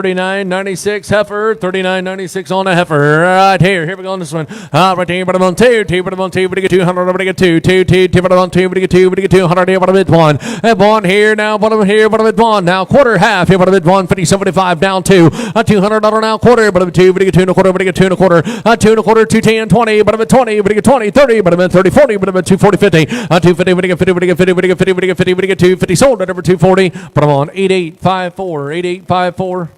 39.96 heifer, 39.96 on a heifer. Right here we go on this one. Right here, but I'm on two, but I'm on two, but I get 200, but I get two, but I'm on two, but I get two, but I get 200 here, but I'm at one. At one here now, but I'm here, but I'm at one. Now quarter half here, but I'm at 150, 75 down two. $200 now quarter, but I'm at two, but I get two and a quarter, but I get two and a quarter. 2 and a quarter, 210, 20, but I'm at 20, but I get 20, 30, but I'm at 30, 40, but I'm at 240, 50. 250, but I get 50, but I get 50, but I get 50, but I get 50, but I get 250 sold at over 240. But I'm on 8854, 8854.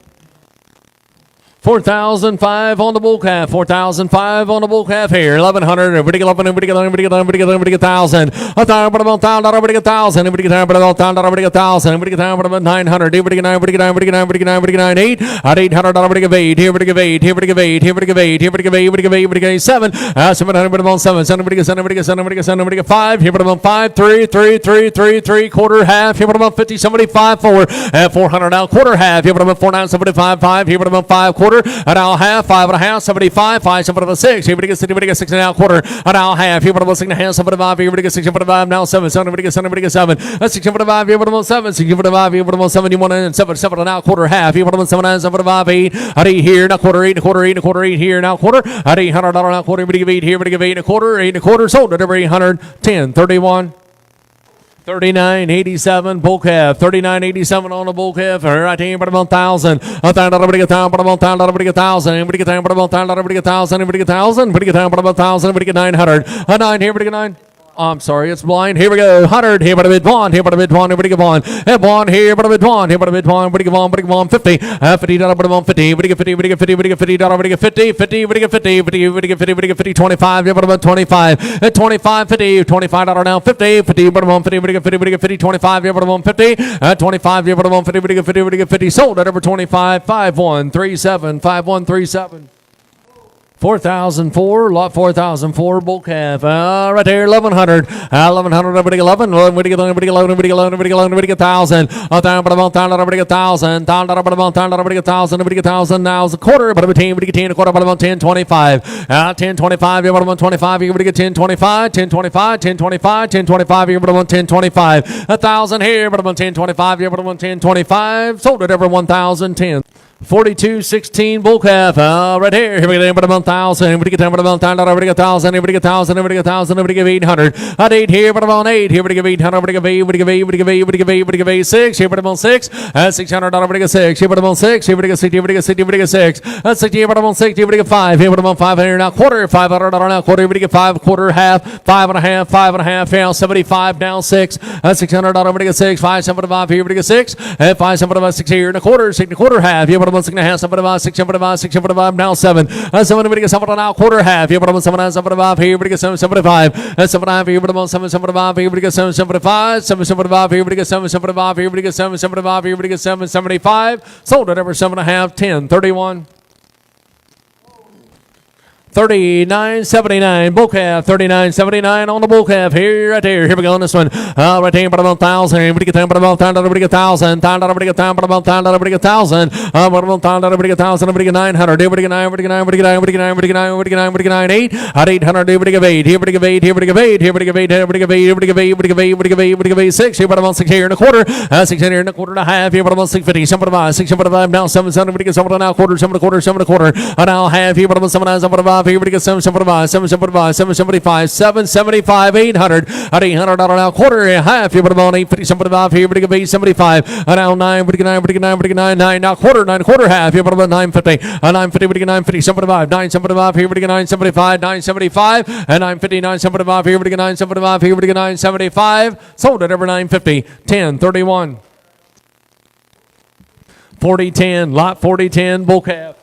4,005 on the bull calf, 4,005 on the bull calf here, 1,100, everybody get 11, everybody get 11, everybody get 11, everybody get 1,000, $1,000, but about $1,000, everybody get 1,000, everybody get 1,000, everybody get 1,000, everybody get 1,000, about 900, everybody get 9, everybody get 9, everybody get 9, everybody get 9, everybody get 9, 8, at $800, everybody get 8, here, everybody get 8, here, everybody get 8, here, everybody get 8, here, everybody get 8, everybody get 8, everybody get 7, 700, but about 7, everybody get 7, everybody get 7, everybody get 7, everybody get 5, here, but about 5, 3, 3, 3, 3, 3, quarter, half, here, but about 50, 75, 4, 400 now, quarter, half, here, but about 4, 9, 75, 5, here, but about 5, quarter, and now half. 5 and a half, 75, 5, 6. Everybody gets 6 and a half quarter. And now half. Here, but about 6 and a half, 75. Everybody gets 6.5 now 7. Everybody gets 7. Everybody gets 7. 6.5. Here, but about 7. 6.5. Here, but about 71 and 7. 7 and now quarter half. Here, but about 7 and 75. 8. At 8 here now quarter. 8 and a quarter. 8 and a quarter. 8 here now quarter. At $800 now quarter. Everybody give 8 here. Everybody give 8 and a quarter. 8 and a quarter. Sold at every 800. 10, 31. 39.87 bull calf, 39.87 on the bull calf. Right here, but about 1,000. 1,000, everybody get 1,000, but about 1,000, everybody get 1,000. Everybody get 1,000, but about 1,000, everybody get 1,000. Everybody get 1,000, everybody get 1,000, but about 1,000. Everybody get 900. 9 here, everybody get 9. I'm sorry, it's blind. Here we go. 100. Here, but a bit one. Here, but a bit one. Everybody give one. Have one here, but a bit one. Here, but a bit one. Everybody give one. Everybody give one. 50. $50, but about 50. Everybody get 50. Everybody get 50. Everybody get $50. Everybody get 50. 50. Everybody get 50. 50. Everybody get 50. Everybody get 50. 25. Yeah, but about 25. At 25. 50. $25 now. 50. 50. But about 50. Everybody get 50. Everybody get 50. 25. Yeah, but about 50. At 25. Yeah, but about 50. Everybody get 50. Everybody get 50. Sold at over 25. 5137. 5137. 4,004, lot 4,004, bull calf. Right there, 1,100. 1,100, everybody get 11. Everybody get 11, everybody get 11, everybody get 11, everybody get 11, everybody get 1,000. 1,000, but about 1,000, everybody get 1,000. 1,000, but about 1,000, everybody get 1,000. Everybody get 1,000. Now it's a quarter, but about 10, everybody get 10, a quarter, but about 10, 25. 10, 25, yeah, but about 25, everybody get 10, 25, 10, 25, 10, 25, 10, 25, yeah, but about 10, 25. 1,000 here, but about 10, 25, yeah, but about 10, 25. Sold it over 1,010. 42.16 bull calf. Right here. Here we go. But about 1,000. Everybody get 10. But about 1,000. Everybody get 1,000. Everybody get 1,000. Everybody get 1,000. Everybody give 800. At 8 here. But about 8. Here. Everybody give 800. Everybody give 8. Everybody give 8. Everybody give 8. Everybody give 8. Everybody give 8. 6. Here. But about 6. At $600. Everybody get 6. Here. But about 6. Here. Everybody get 60. Everybody get 60. Everybody get 6. At 60. Here. But about 60. Everybody get 5. Here. But about 5 here. Now quarter. $500 now quarter. Everybody get 5. Quarter. Half. 5 and a half. 5 and a half. Now 75 down 6. At $600. Everybody get 6. 5. 75 here. Everybody get 6. At 5. 75 6 here. And a quarter. 6 and a quarter. Half. Here. But about 6 and a half. 75. 675, 675, now 7. 7, everybody get 7 now, quarter, half. Here, but about 7, 775, here, everybody get 775. 7.5, here, but about 775, here, everybody get 775. 775, here, everybody get 775, here, everybody get 775, here, everybody get 775. Sold at over 7.5, 10, 31. 39.79 bull calf, 39.79 on the bull calf. Here, right there. Here we go on this one. Right there, but about 1,000. Everybody get 10, but about 1,000. Everybody get 1,000. 1,000, everybody get 10, but about 1,000. Everybody get 1,000. But about 1,000. Everybody get 1,000. Everybody get 900. Everybody get 9. Everybody get 9. Everybody get 9. Everybody get 9. Everybody get 9. Everybody get 9. Everybody get 9. 8. At 800. Everybody get 8. Here, everybody get 8. Here, everybody get 8. Here, everybody get 8. Everybody get 8. Everybody get 8. Everybody get 8. Everybody get 8. Everybody get 8. 6. Here, but about 6 here and a quarter. 6 here and a quarter and a half. Here, but about 650. 7.5. 6.75. Now 7. Everybody get 7 now quarter. 7 and a quarter. 7 and a quarter. Now half. Here, but about 7. 7.5. Here, everybody get 7. 7.5. 775, 775, 775, 800. At $800 now, quarter and a half. Here, but about 850, 7.5. Here, everybody get 875. Now 9, everybody get 9, everybody get 9, everybody get 9, 9. Now quarter, 9 quarter half. Here, but about 950. 950, everybody get 950, 7.5. 975. Here, everybody get 975, 975. And 950, 975. Here, everybody get 975. Here, everybody get 975. Sold at over 950, 10, 31. 4010, lot 4010, bull calf.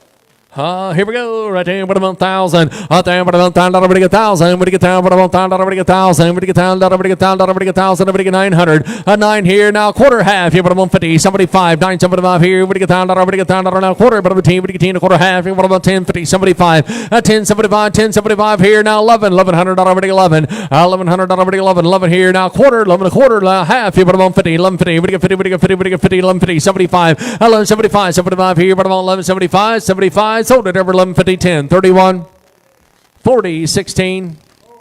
Here we go, right there, but about 1,000. Out there, but about 1,000, everybody get 1,000. Everybody get 1,000, but about 1,000, everybody get 1,000. Everybody get 1,000, everybody get 1,000, everybody get 1,000, everybody get 900. 9 here, now quarter half. Here, but about 50, 75, 975 here. Everybody get 1,000, everybody get 1,000, now quarter, but about 10, everybody get 10, a quarter half. Here, but about 10, 50, 75. 10, 75, 10, 75 here, now 11, 1,100, everybody get 11. 1,100, everybody get 11, 11 here, now quarter, 11 a quarter, now half. Here, but about 50, 1150, everybody get 50, everybody get 50, everybody get 50, 1150, 75. 1175, 75 here, but about 1175, 75. Sold it over 1150. 10, 31, 40, 16.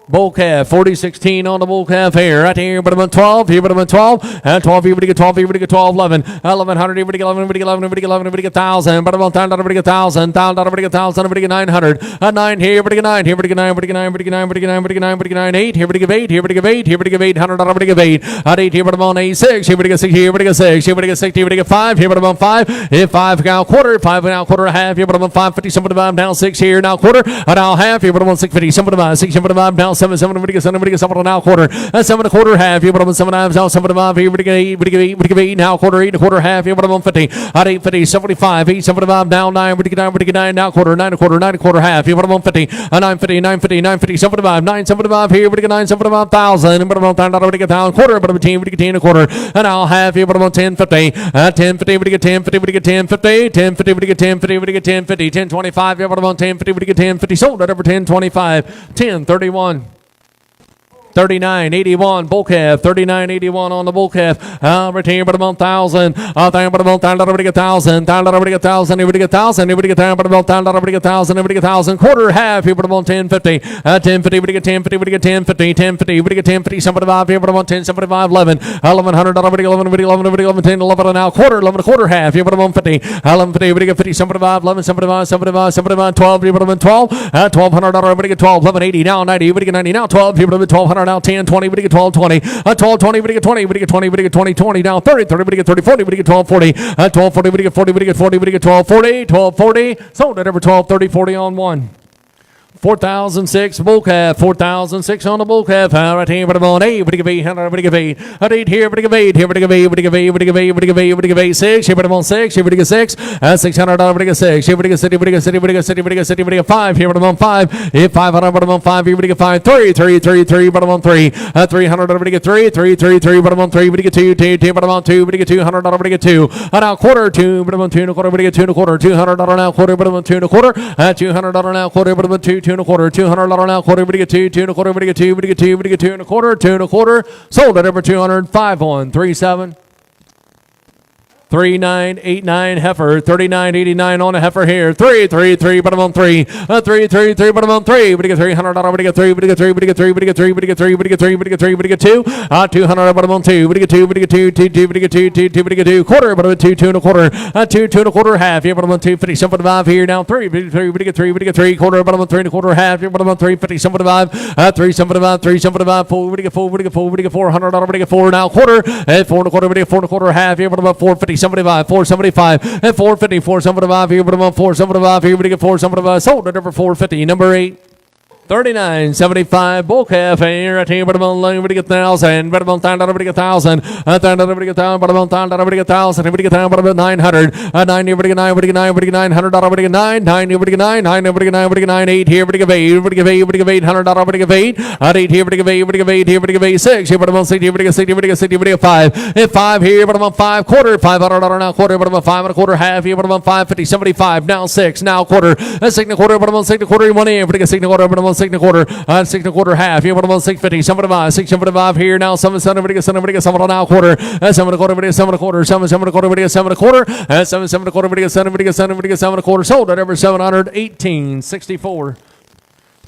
Bull calf, 40-16 on the bull calf here. Right here, but I'm 12. Here, but I'm 12. And 12, here, but you get 12. Here, but you get 12, 11. 1100, here, but you get 11. Here, but you get 11. Here, but you get 11. Here, but you get 1,000. But I'm 1,000. Here, but you get 1,000. 1,000. Here, but you get 1,000. Here, but you get 900. 9 here, but you get 9. Here, but you get 9. But you get 9. But you get 9. But you get 9. But you get 9. But you get 9. 8. Here, but you get 8. Here, but you get 8. Here, but you get 800. Here, but you get 8. At 8 here, but I'm on 8. 6. Here, but you get 6. Here, but you get 6. Here, but you get 6. Here, but you get 5. Here, but I'm on 5. Here, 5 now quarter. 5 now quarter half. Here, but I'm on 550. 75 now 6 here. Now quarter. Now half. Here, but I'm on 650. 75. 6 75 now 7. 7 but you get 7. But you get 7 now quarter. 7 1/4 half. Here, but I'm on 7 halves now 7 5. Here, but you get 8. But you get 8. But you get 8 now quarter. 8 1/4 half. Here, but I'm on 50. At 850. 75. 8 75 now 9. But you get 9. But you get 9 now quarter. 9 1/4. 9 1/4 half. Here, but I'm on 50. 950. 950. 950. 75. 9 75 here. But you get 9 75 1,000. But I'm on 10. But you get 1,000 quarter. But I'm 10. But you get 10 1/4. And now half here. But I'm on 1050. 1050. But you get 1050. But you get 1050. 1050. But you get 1050. But you get 1050. 1025. Here, but I'm on 1050. But you get 1050. Sold at over 1025. 1031. 39.81 bull calf, 39.81 on the bull calf. Right here, but I'm on 1,000. But I'm on 1,000. Everybody get 1,000. 1,000. Everybody get 1,000. Everybody get 1,000. Everybody get 1,000. But I'm on 1,000. Everybody get 1,000. Everybody get 1,000. Quarter half here, but I'm on 1050. 1050. Everybody get 1050. Everybody get 1050. 1050. Everybody get 1050. 75 here, but I'm on 1075. 11. 1100. Everybody get 11. Everybody 11. Everybody 11. 10. 11 now quarter. 11 1/4 half here, but I'm on 50. 1150. Everybody get 50. 75. 11. 75. 75. 75. 12 here, but I'm on 12. 1200. Everybody get 12. 1180 now 90. Everybody get 90 now 12 here, but I'm at 1200 now 10. 20. Everybody get 12 20. 12 20. Everybody get 20. Everybody get 20. Everybody get 20 20 now 30. 30. Everybody get 30 40. Everybody get 12 40. 12 40. Everybody get 40. Everybody get 40. Everybody get 12 40. 12 40. Sold at over 12 30 40 on one. 4,006 bull calf, 4,006 on the bull calf. Right here, but I'm on 8. But you give 800, but you give 8. At 8 here, but you give 8. Here, but you give 8. But you give 8. But you give 8. But you give 8. But you give 8. 6. Here, but I'm on 6. Here, but you give 6. 600, but you give 6. Here, but you give 60. But you give 60. But you give 60. But you give 60. But you give 5. Here, but I'm on 5. Here, 500, but I'm on 5. Here, but you give 5. 3. 3. 3. 3. But I'm on 3. 300, but you get 3. 3. 3. 3. But I'm on 3. But you get 2. 2. 2. But I'm on 2. But you get 200, but you get 2. Now quarter 2. But I'm on 2 1/4. But you get 2 1/4. 200 now quarter. But I'm on 2 1/4. 200 now quarter. But I'm on 2 2 1/4. 200 now quarter. But you get 2 2 1/4. But you get 2. But you get 2. But you get 2 1/4. 2 1/4. Sold at over 200. 5137. 3989 heifer, 3989 on a heifer here. 333, but I'm on 3. 333, but I'm on 3. But you get 300, but you get 3, but you get 3, but you get 3, but you get 3, but you get 3, but you get 3, but you get 3, but you get 2. 200, but I'm on 2. But you get 2, but you get 2, 2, 2, but you get 2, 2, 2, but you get 2. Quarter, but I'm at 2, 2 1/4. 2, 2 1/4 half here, but I'm on 250, 75 here now. 3, but you get 3, but you get 3, but you get 3. Quarter, but I'm on 3 1/4 half here, but I'm on 350, 75. 375, 375, 4, but you get 4, but you get 4, but you get 400, but you get 4 now. Quarter, 4 1/4, but you get 4 1/4 half here, but I'm on 450, 75, 475. 450, 475 here, but I'm on 475 here, but you get 475. Sold at over 450. Number 8. 39.75 bull calf here at here, but I'm on loan, but you get 1,000, but I'm on 1,000, but you get 1,000, 1,000, but you get 1,000, but I'm on 1,000, but you get 1,000, but you get 1,000, but I'm at 900, 9 here, but you get 9, but you get 9, but you get 900, but you get 9, 9 here, but you get 9, 9 but you get 9, but you get 9, 8 here, but you get 8, but you get 8, but you get 800, but you get 8, at 8 here, but you get 8, but you get 8 here, but you get 8, 6 here, but I'm on 6 here, but you get 6 here, but you get 6 here, but you get 5, 5 here, but I'm on 5 quarter, 500 now quarter, but I'm on 5 1/4 half here, but I'm on 550, 75 now 6 now quarter, 6 1/4, but I'm on 6 1/4 1 here, but you get 6 1/4, but I'm on 6 1/4. 6 1/4 half here, but I'm on 650, 75, 675 here now, 7 7, everybody get 7, everybody get 7 now quarter, 7 1/4, everybody get 7 1/4, 7 7 1/4, everybody get 7 1/4, 7 7 1/4, everybody get 7, everybody get 7, everybody get 7 1/4, sold at over 718.64.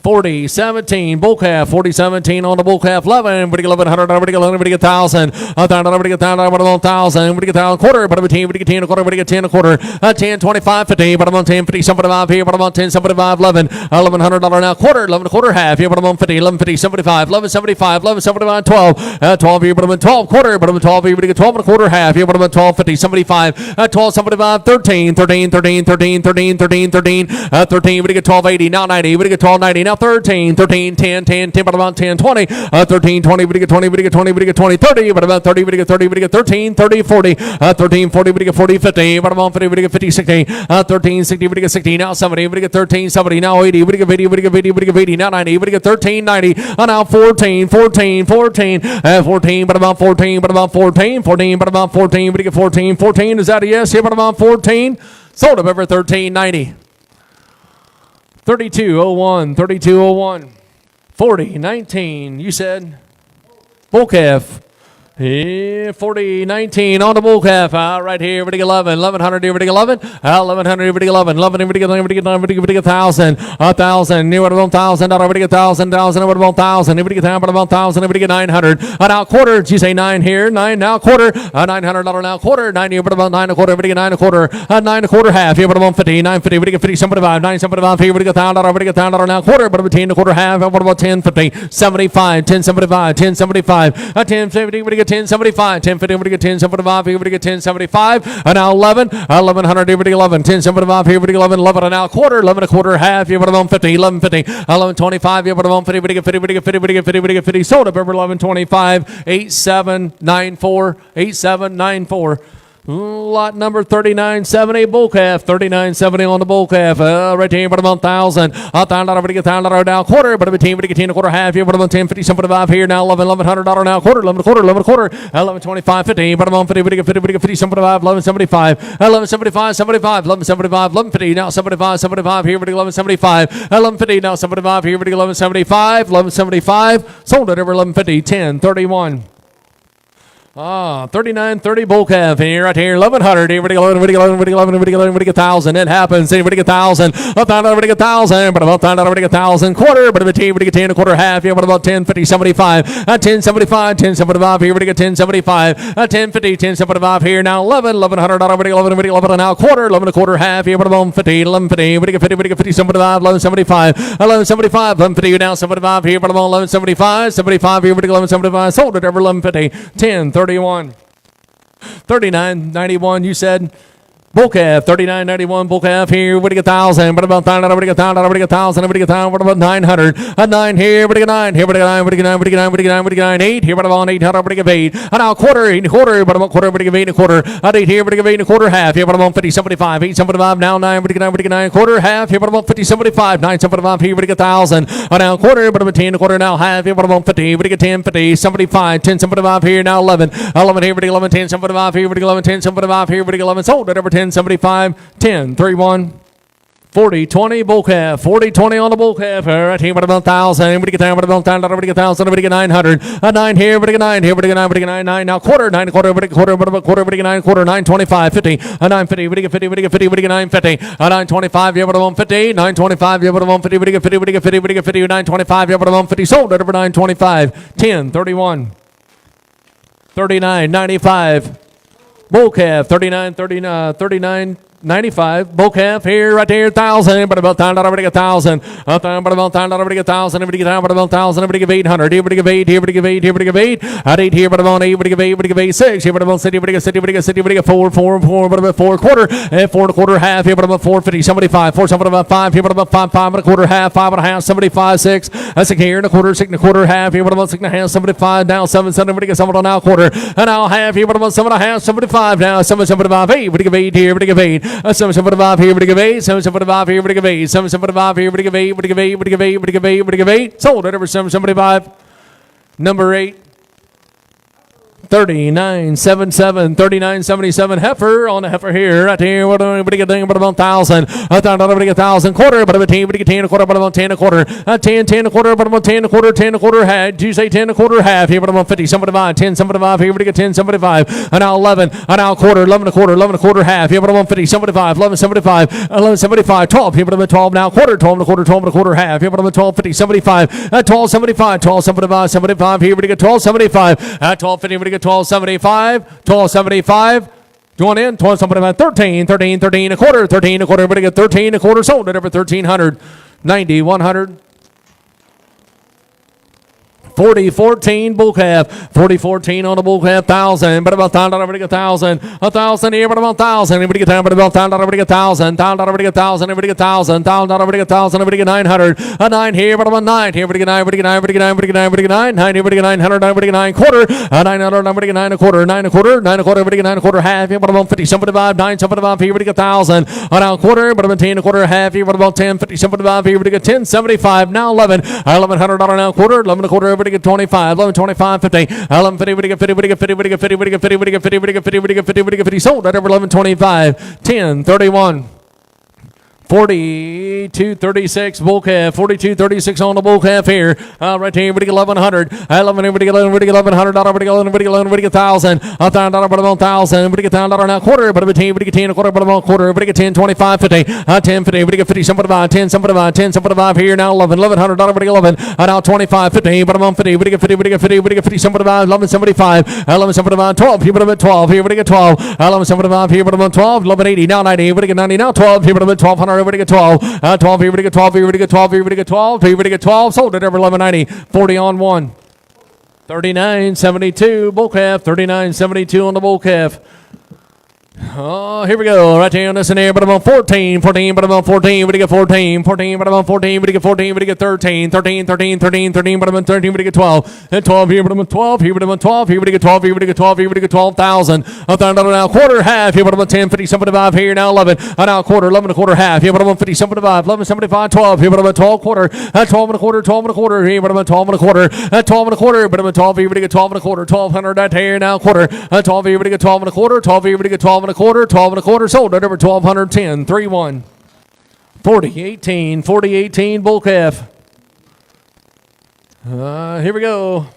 40-17 bull calf, 40-17 on the bull calf. 11, but you get 1100, but you get 11, but you get 1,000, 1,000, but you get 1,000, but I'm on 1,000, but you get 1,000 quarter, but I'm 10, but you get 10 1/4, but you get 10 1/4, 10, 25, 50, but I'm on 10, 50, 75 here, but I'm on 10, 75, 11, $1,100 now quarter, 11 1/4 half here, but I'm on 50, 11, 50, 75, 11, 75, 11, 75, 12, 12 here, but I'm on 12 quarter, but I'm on 12 here, but you get 12 1/4 half here, but I'm on 12, 50, 75, 12, 75, 13, 13, 13, 13, 13, 13, 13, 13, but you get 1280, now 90, but you get 1290, now 13, 13, 10, 10, 10, but about 10, 20, 13, 20, but you get 20, but you get 20, but you get 20, 30, but about 30, but you get 30, but you get 13, 30, 40, 13, 40, but you get 40, 50, but about 50, but you get 50, 60, 13, 60, but you get 60, now 70, but you get 13, 70, now 80, but you get 80, but you get 80, but you get 80, now 90, but you get 13, 90, now 14, 14, 14, 14, but about 14, but about 14, 14, but about 14, but you get 14, 14, is that a yes? Yeah, but about 14, sold up over 13.90. 3201, 3201, 40, 19, you said bull calf, 40, 19 on the bull calf. Right here, everybody 11, 1100, everybody 11, 1100, everybody 11, 11, everybody 1,000, 1,000, near about 1,000, everybody 1,000, 1,000, about 1,000, everybody down about 1,000, everybody 900. Now quarter, you say 9 here, 9 now quarter, $900 now quarter, 90, about 9 a quarter, everybody 9 a quarter, 9 a quarter half, here about 150, 950, everybody 50, 75, 9, 75, here, everybody $1,000, everybody $1,000 now quarter, but about 10 a quarter half, what about 10, 50, 75, 10, 75, 10, 75, 10, 50, everybody 1075, 1050, everybody get 1075, everybody get 1075, and now 11, 1100, everybody 11, 1075, everybody 11, 11 and now quarter, 11 a quarter, half, you put 150, 1150, 1125, you put 150, everybody get 50, everybody get 50, everybody get 50, everybody get 50, sold up over 1125, 8794, 8794. Lot number 3970 bull calf, 3970 on the bull calf. Right here, but about 1,000. $1,000, get $1,000 down quarter, but a team, but 10 a quarter half here, but about 10, 50, 75 here now, $1,100 now quarter, 11 a quarter, 11 a quarter, 1125, 50, but about 50, 50, 75, 1175, 1175, 75, 1175, 1150, now 75, 75 here, but 1175, 1150, now 75 here, but 1175, 1175, sold it over 1150, 1031. 3930 bull calf here, right here, 1100. Everybody 1,000. It happens. Everybody get 1,000. Everybody get 1,000. But about 1,000, everybody get 1,000. Quarter, but everybody get 10 a quarter half. Yeah, but about 10, 50, 75. 1075, 1075. Everybody get 1075. 1050, 1075 here now. 1100. Everybody 11 now. Quarter, 11 a quarter half. Yeah, but about 50, 1150. Everybody get 50, everybody get 50, 75, 1175. 1175, 1150 now. 75 here, but about 1175. 75 here, everybody 1175. Sold it over 1150. 1031. 3991, you said. Bull calf, 3991, bull calf here, everybody get 1,000, but about 1,000, everybody get 1,000, everybody get 1,000, everybody get 1,000, what about 900? 9 here, everybody get 9, here, everybody get 9, everybody get 9, everybody get 9, everybody get 9, everybody get 9, 8, here, but about 800, everybody get 8, and now quarter, 8 a quarter, but about quarter, everybody get 8 and a quarter, 8 here, everybody get 8 and a quarter, half, here, but about 50, 75, 8, 75, now 9, everybody get 9, quarter, half, here, but about 50, 75, 9, 75, here, everybody get 1,000, and now quarter, but about 10 a quarter, now half, here, but about 50, everybody get 10, 50, 75, 10, 75, here, now 11, 11 here, everybody 11, 10, 75, here, everybody 11, 10, 75, here, everybody 11, sold it over 10, 75, 10, 31, 40, 20, bull calf, 40, 20 on the bull calf. Right here, but about 1,000. Everybody get 1,000, everybody get 1,000, everybody get 900. 9 here, everybody get 9, here, everybody get 9, everybody get 9, 9. Now quarter, 9 a quarter, everybody get quarter, but about quarter, everybody get 9 quarter, 925, 50, 950, everybody get 50, everybody get 50, everybody get 950, 925, yeah, but 150, 925, yeah, but 150, everybody get 50, everybody get 50, everybody get 50, 925, yeah, but 150, sold it over 925, 10, 31, 39, 95. Bull calf, 39, 95, bull calf here, right here, 1,000, but about 1,000, everybody get 1,000, but about 1,000, everybody get 1,000, everybody get down, but about 1,000, everybody get 800, everybody get 8, everybody get 8, everybody get 8, at 8 here, but about 8, everybody get 8, everybody get 8, 6, here, but about 60, everybody get 60, everybody get 60, everybody get 4, but about 4 quarter, 4 and a quarter half, here, but about 450, 75, 4, but about 5, here, but about 5, 5 and a quarter half, 5 and a half, 75, 6, that's 6 here and a quarter, 6 and a quarter half, here, but about 6 and a half, 75, down 7, everybody get 7 on now quarter, and now half, here, but about 7 and a half, 75, now 7, 75, 8, everybody get 8 here, everybody get 8, 7, 75, here, everybody give 8, 775 here, everybody give 8, 775 here, everybody give 8, everybody give 8, everybody give 8, everybody give 8, everybody give 8, sold it over 775. Number 8. 3977 heifer on the heifer here, right here. What everybody get about 1,000. Everybody get 1,000 quarter, but about 10, everybody get 10 a quarter, but about 10 a quarter. 10 a quarter, but about 10 a quarter, 10 a quarter half. You say 10 a quarter half here, but about 50, 75, 10, 75 here, everybody get 10, 75. And now 11, and now quarter, 11 a quarter, 11 a quarter half here, but about 50, 75, 11, 75, 11, 75, 12 here, but about 12 now quarter, 12 and a quarter, 12 and a quarter half here, but about 12, 50, 75, 12, 75, 12, 75, 75 here, everybody get 12, 75, 12, 50, everybody get 12, 75. 1275. Going in, 1275, 13 a quarter, 13 a quarter, everybody get 13 a quarter, sold it over 1,300, 90, 100. 4014 bull calf, 4014 on the bull calf, 1,000, but about 1,000, everybody get 1,000, 1,000 here, but about 1,000, everybody get 10, but about 1,000, everybody get 1,000, 1,000, everybody get 1,000, everybody get 1,000, 1,000, everybody get 1,000, everybody get 900, 9 here, but about 9 here, everybody get 9, everybody get 9, everybody get 9, everybody get 9, everybody get 9, 9, everybody get 900, everybody get 9 quarter, 900, everybody get 9 a quarter, 9 a quarter, 9 a quarter, everybody get 9 a quarter half, here, but about 50, 75, 9, 75 here, everybody get 1,000, now quarter, but about 10 a quarter half here, but about 10, 50, 75 here, everybody get 10, 75, now 11, 1,100 now quarter, 11 a quarter, everybody get 25, 25, 50, 11, 50, everybody get 50, everybody get 50, everybody get 50, everybody get 50, everybody get 50, everybody get 50, everybody get 50, everybody get 50, sold at over 11, 25, 10, 31. 42.36 bull calf. 42.36 on the bull calf here. Right here, everybody 1100. 1100, everybody 1,000. $1,000, everybody get $1,000 now quarter. Everybody 10, everybody get 10, a quarter, everybody quarter. Everybody get 10, 25, 50. 10, 50, everybody get 50, somebody buy 10, somebody buy 10, somebody buy here now 11, $1,100, everybody 11. Now 25, 50, but I'm on 50, everybody get 50, everybody get 50, everybody get 50, somebody buy 11, 75. 11, somebody buy 12, here, but I'm at 12, here, everybody get 12. 11, somebody buy here, but I'm on 12, 1180, now 90, everybody get 90, now 12, here, but I'm at 1200. Everybody get 12. 12, everybody get 12, everybody get 12, everybody get 12, everybody get 12. Sold it over 1190. 40 on one. 39.72 bull calf. 39.72 on the bull calf. Oh, here we go. Right here on this and there, but I'm on 14, but I'm on 14, but you get 14, but I'm on 14, but you get 14, but you get 13, but I'm on 13, but you get 12, and 12 here, but I'm on 12, here, but I'm on 12, here, but you get 12, here, but you get 12, here, but you get 12,000. $1,000 now, quarter, half, here, but I'm on 10, 50, 75 here, now 11, now quarter, 11 and a quarter, half, here, but I'm on 50, 75, 11, 75, 12, here, but I'm on 12, quarter, 12 and a quarter, 12 and a quarter, here, but I'm on 12 and a quarter, 12 and a quarter, but I'm on 12, here, but you get 12 and a quarter, 1,200 that here, now quarter, 12 here, but you get 12 and a quarter, 12 here, but you get 12 and a quarter, 12 and a quarter, sold at over 1,210, 3-1. 40-18 bull calf. Here we go.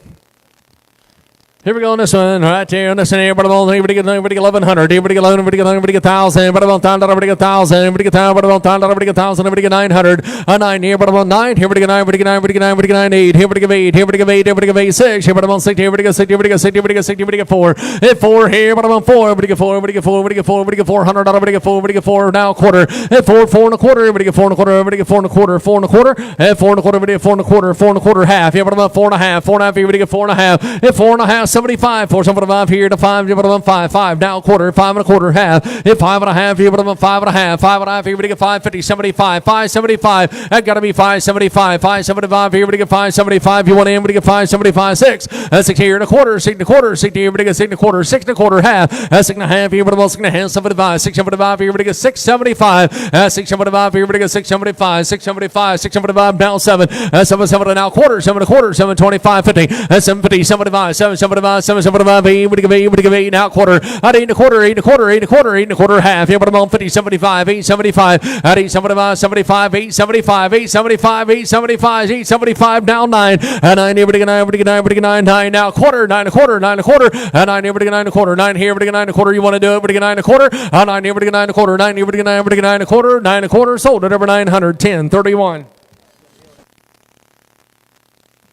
Here we go on this one, right there on this one. Everybody get 1,100. Everybody get 1,100. Everybody get 1,000. Everybody get 1,000. Everybody get 1,000. Everybody get 1,000. Everybody get 1,000. Everybody get 900. 9 here. Everybody 9. Everybody get 9. Everybody get 9. Everybody get 9. Everybody get 9. 8. Everybody get 8. Everybody get 8. Everybody get 8. 6. Everybody 6. Everybody get 6. Everybody get 6. Everybody get 6. Everybody get 4. Hit 4 here. Everybody 4. Everybody get 4. Everybody get 4. Everybody get 4. Everybody get 400. Everybody get 4. Everybody get 4. Now quarter. Hit 4. 4 and a quarter. Everybody get 4 and a quarter. Everybody get 4 and a quarter. 4 and a quarter. Hit 4 and a quarter. Everybody get 4 and a quarter. 4 and a quarter. Half. Everybody 4 and a half. 4 and a half. Everybody get 4 and a half. Hit 4 and a half. 75. 4. Somebody 5 here to 5. Everybody 5. 5 now quarter. 5 and a quarter. Half. Hit 5 and a half. Everybody 5 and a half. 5 and a half. Everybody get 550. 75. 575. That got to be 575. 575. Everybody get 575. You want to everybody get 575. 6. 6 here and a quarter. 6 and a quarter. 6 here. Everybody get 6 and a quarter. 6 and a quarter. Half. 6 and a half. Everybody 6 and a half. 75. 675. Everybody get 675. 675. Everybody get 675. 675. 675. Down 7. 7 now quarter. 7 and a quarter. 725. 50. 750. 75. 775. 775. Everybody give 8 now quarter. 8 and a quarter. 8 and a quarter. 8 and a quarter. 8 and a quarter. Half. Everybody on 50. 75. 875. 875. 75. 875. 875. 875. 875. Down 9. 9. Everybody get 9. Everybody get 9. Everybody get 9. 9 now quarter. 9 and a quarter. 9 and a quarter. 9. Everybody get 9 and a quarter. 9 here. Everybody get 9 and a quarter. You want to do it? Everybody get 9 and a quarter. 9. Everybody get 9 and a quarter. 9. Everybody get 9. Everybody get 9 and a quarter. 9 and a quarter. Sold at over 910. 31.